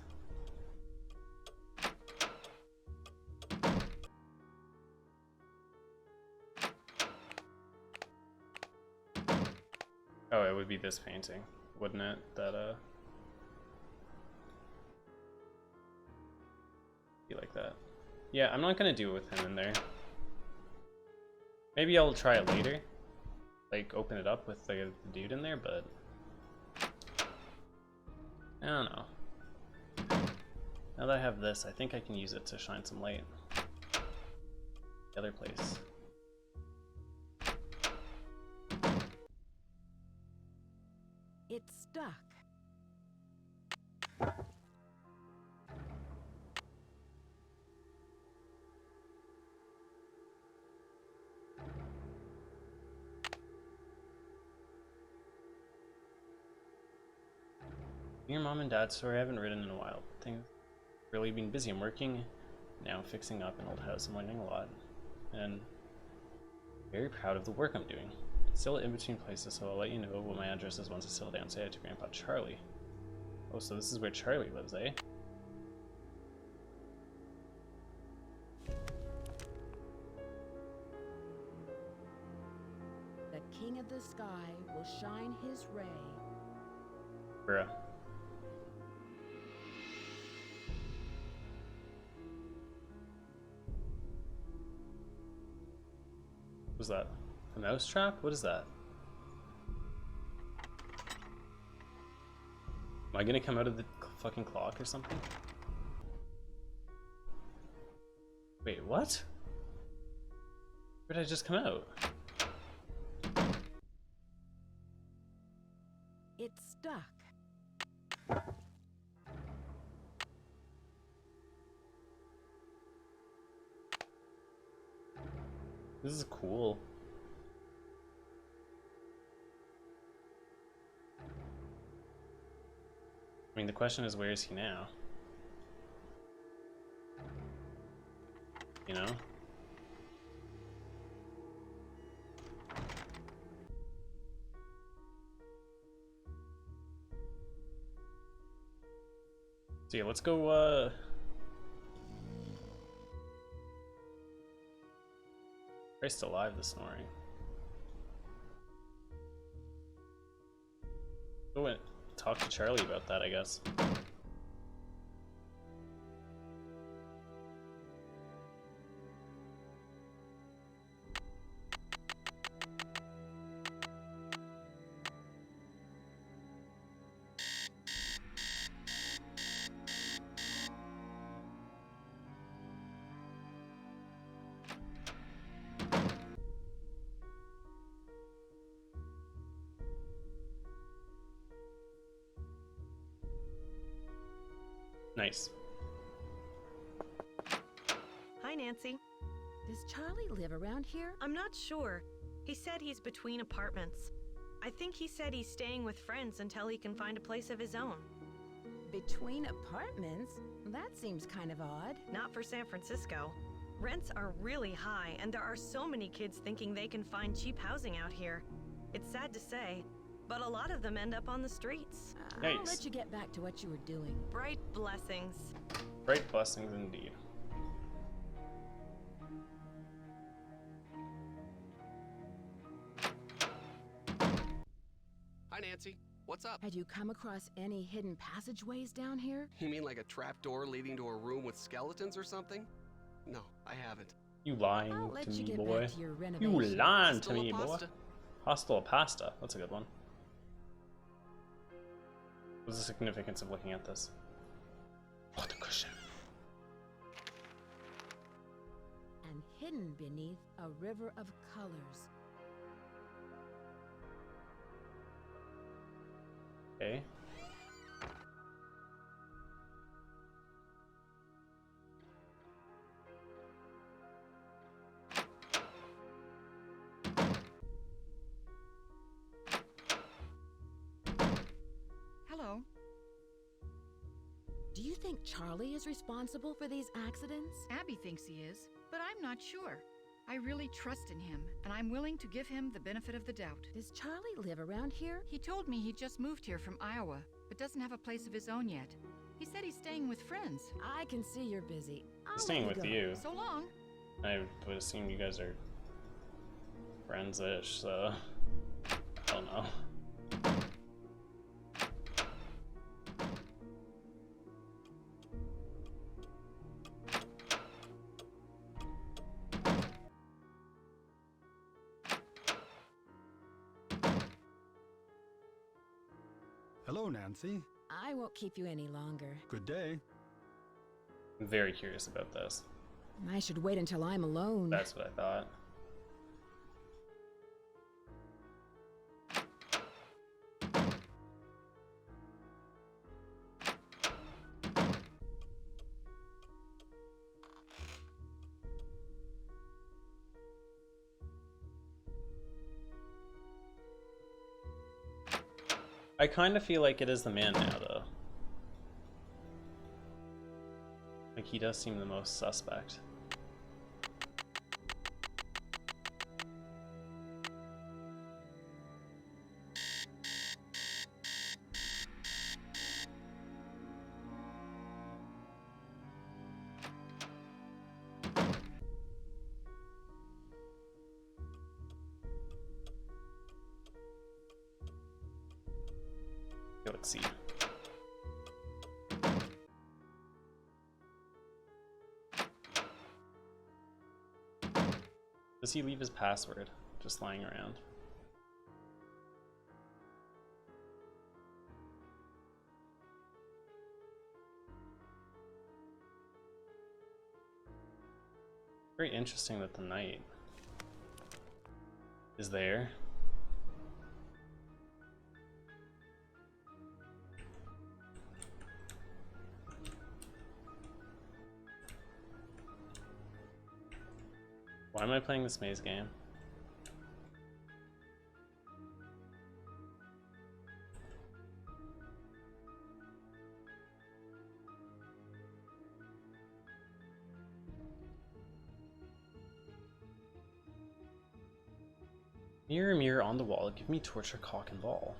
Oh, it would be this painting, wouldn't it? That, be like that. Yeah, I'm not gonna do it with him in there. Maybe I'll try it later. Like, open it up with the dude in there, but I don't know. Now that I have this, I think I can use it to shine some light. The other place. It's stuck. Your mom and dad, sorry I haven't written in a while. Things really been busy. I'm working now, fixing up an old house. I'm learning a lot, and very proud of the work I'm doing. Still in between places, so I'll let you know what my address is once I settle down. Say hi to Grandpa Charlie. Oh, so this is where Charlie lives, eh? The king of the sky will shine his ray. Bruh. What was that? A mouse trap? What is that? Am I gonna come out of the fucking clock or something? Wait, what? Where did I just come out? It's stuck. This is cool. I mean, the question is, where is he now? You know? So yeah, let's go, Christ alive this morning. Go and talk to Charlie about that, I guess. Nice. Hi, Nancy. Does Charlie live around here? I'm not sure. He said he's between apartments. I think he said he's staying with friends until he can find a place of his own. Between apartments? That seems kind of odd. Not for San Francisco. Rents are really high, and there are so many kids thinking they can find cheap housing out here. It's sad to say, but a lot of them end up on the streets. Nice. I'll let you get back to what you were doing. Bright blessings. Bright blessings indeed. Hi, Nancy. What's up? Had you come across any hidden passageways down here? You mean like a trapdoor leading to a room with skeletons or something? No, I haven't. You lying I'll let to you me, get boy. back to your You renovation. lying to Hostile me, boy. pasta? Hostile pasta. That's a good one. What's the significance of looking at this? Oh, the cushion. And hidden beneath a river of colors. Okay. Hello. Do you think Charlie is responsible for these accidents? Abby thinks he is, but I'm not sure. I really trust in him, and I'm willing to give him the benefit of the doubt. Does Charlie live around here? He told me he just moved here from Iowa, but doesn't have a place of his own yet. He said he's staying with friends. I can see you're busy. I'll He's staying let with go. you. So long. I would assume you guys are friends-ish, so I don't know. Hello, Nancy. I won't keep you any longer. Good day. I'm very curious about this. I should wait until I'm alone. That's what I thought. I kind of feel like it is the man now, though. he does seem the most suspect. Let's see. Does he leave his password just lying around? Very interesting that the knight is there. Why am I playing this maze game? Mirror, mirror on the wall, give me torture, cock, and ball.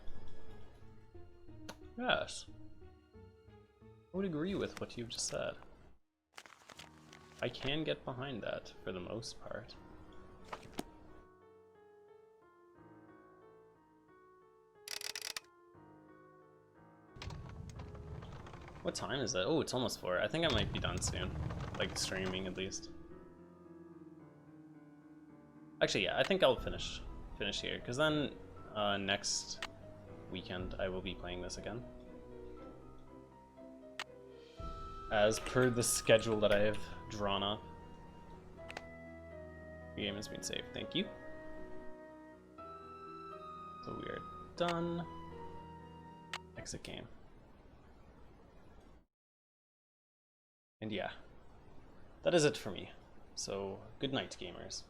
Yes. I would agree with what you've just said. I can get behind that for the most part. What time is it? Oh, it's almost 4. I think I might be done soon. Like, streaming at least. Actually, yeah, I think I'll finish here, because then next weekend I will be playing this again. As per the schedule that I have drawn up. The game has been saved, thank you. So we are done. Exit game. And yeah, that is it for me. So good night, gamers.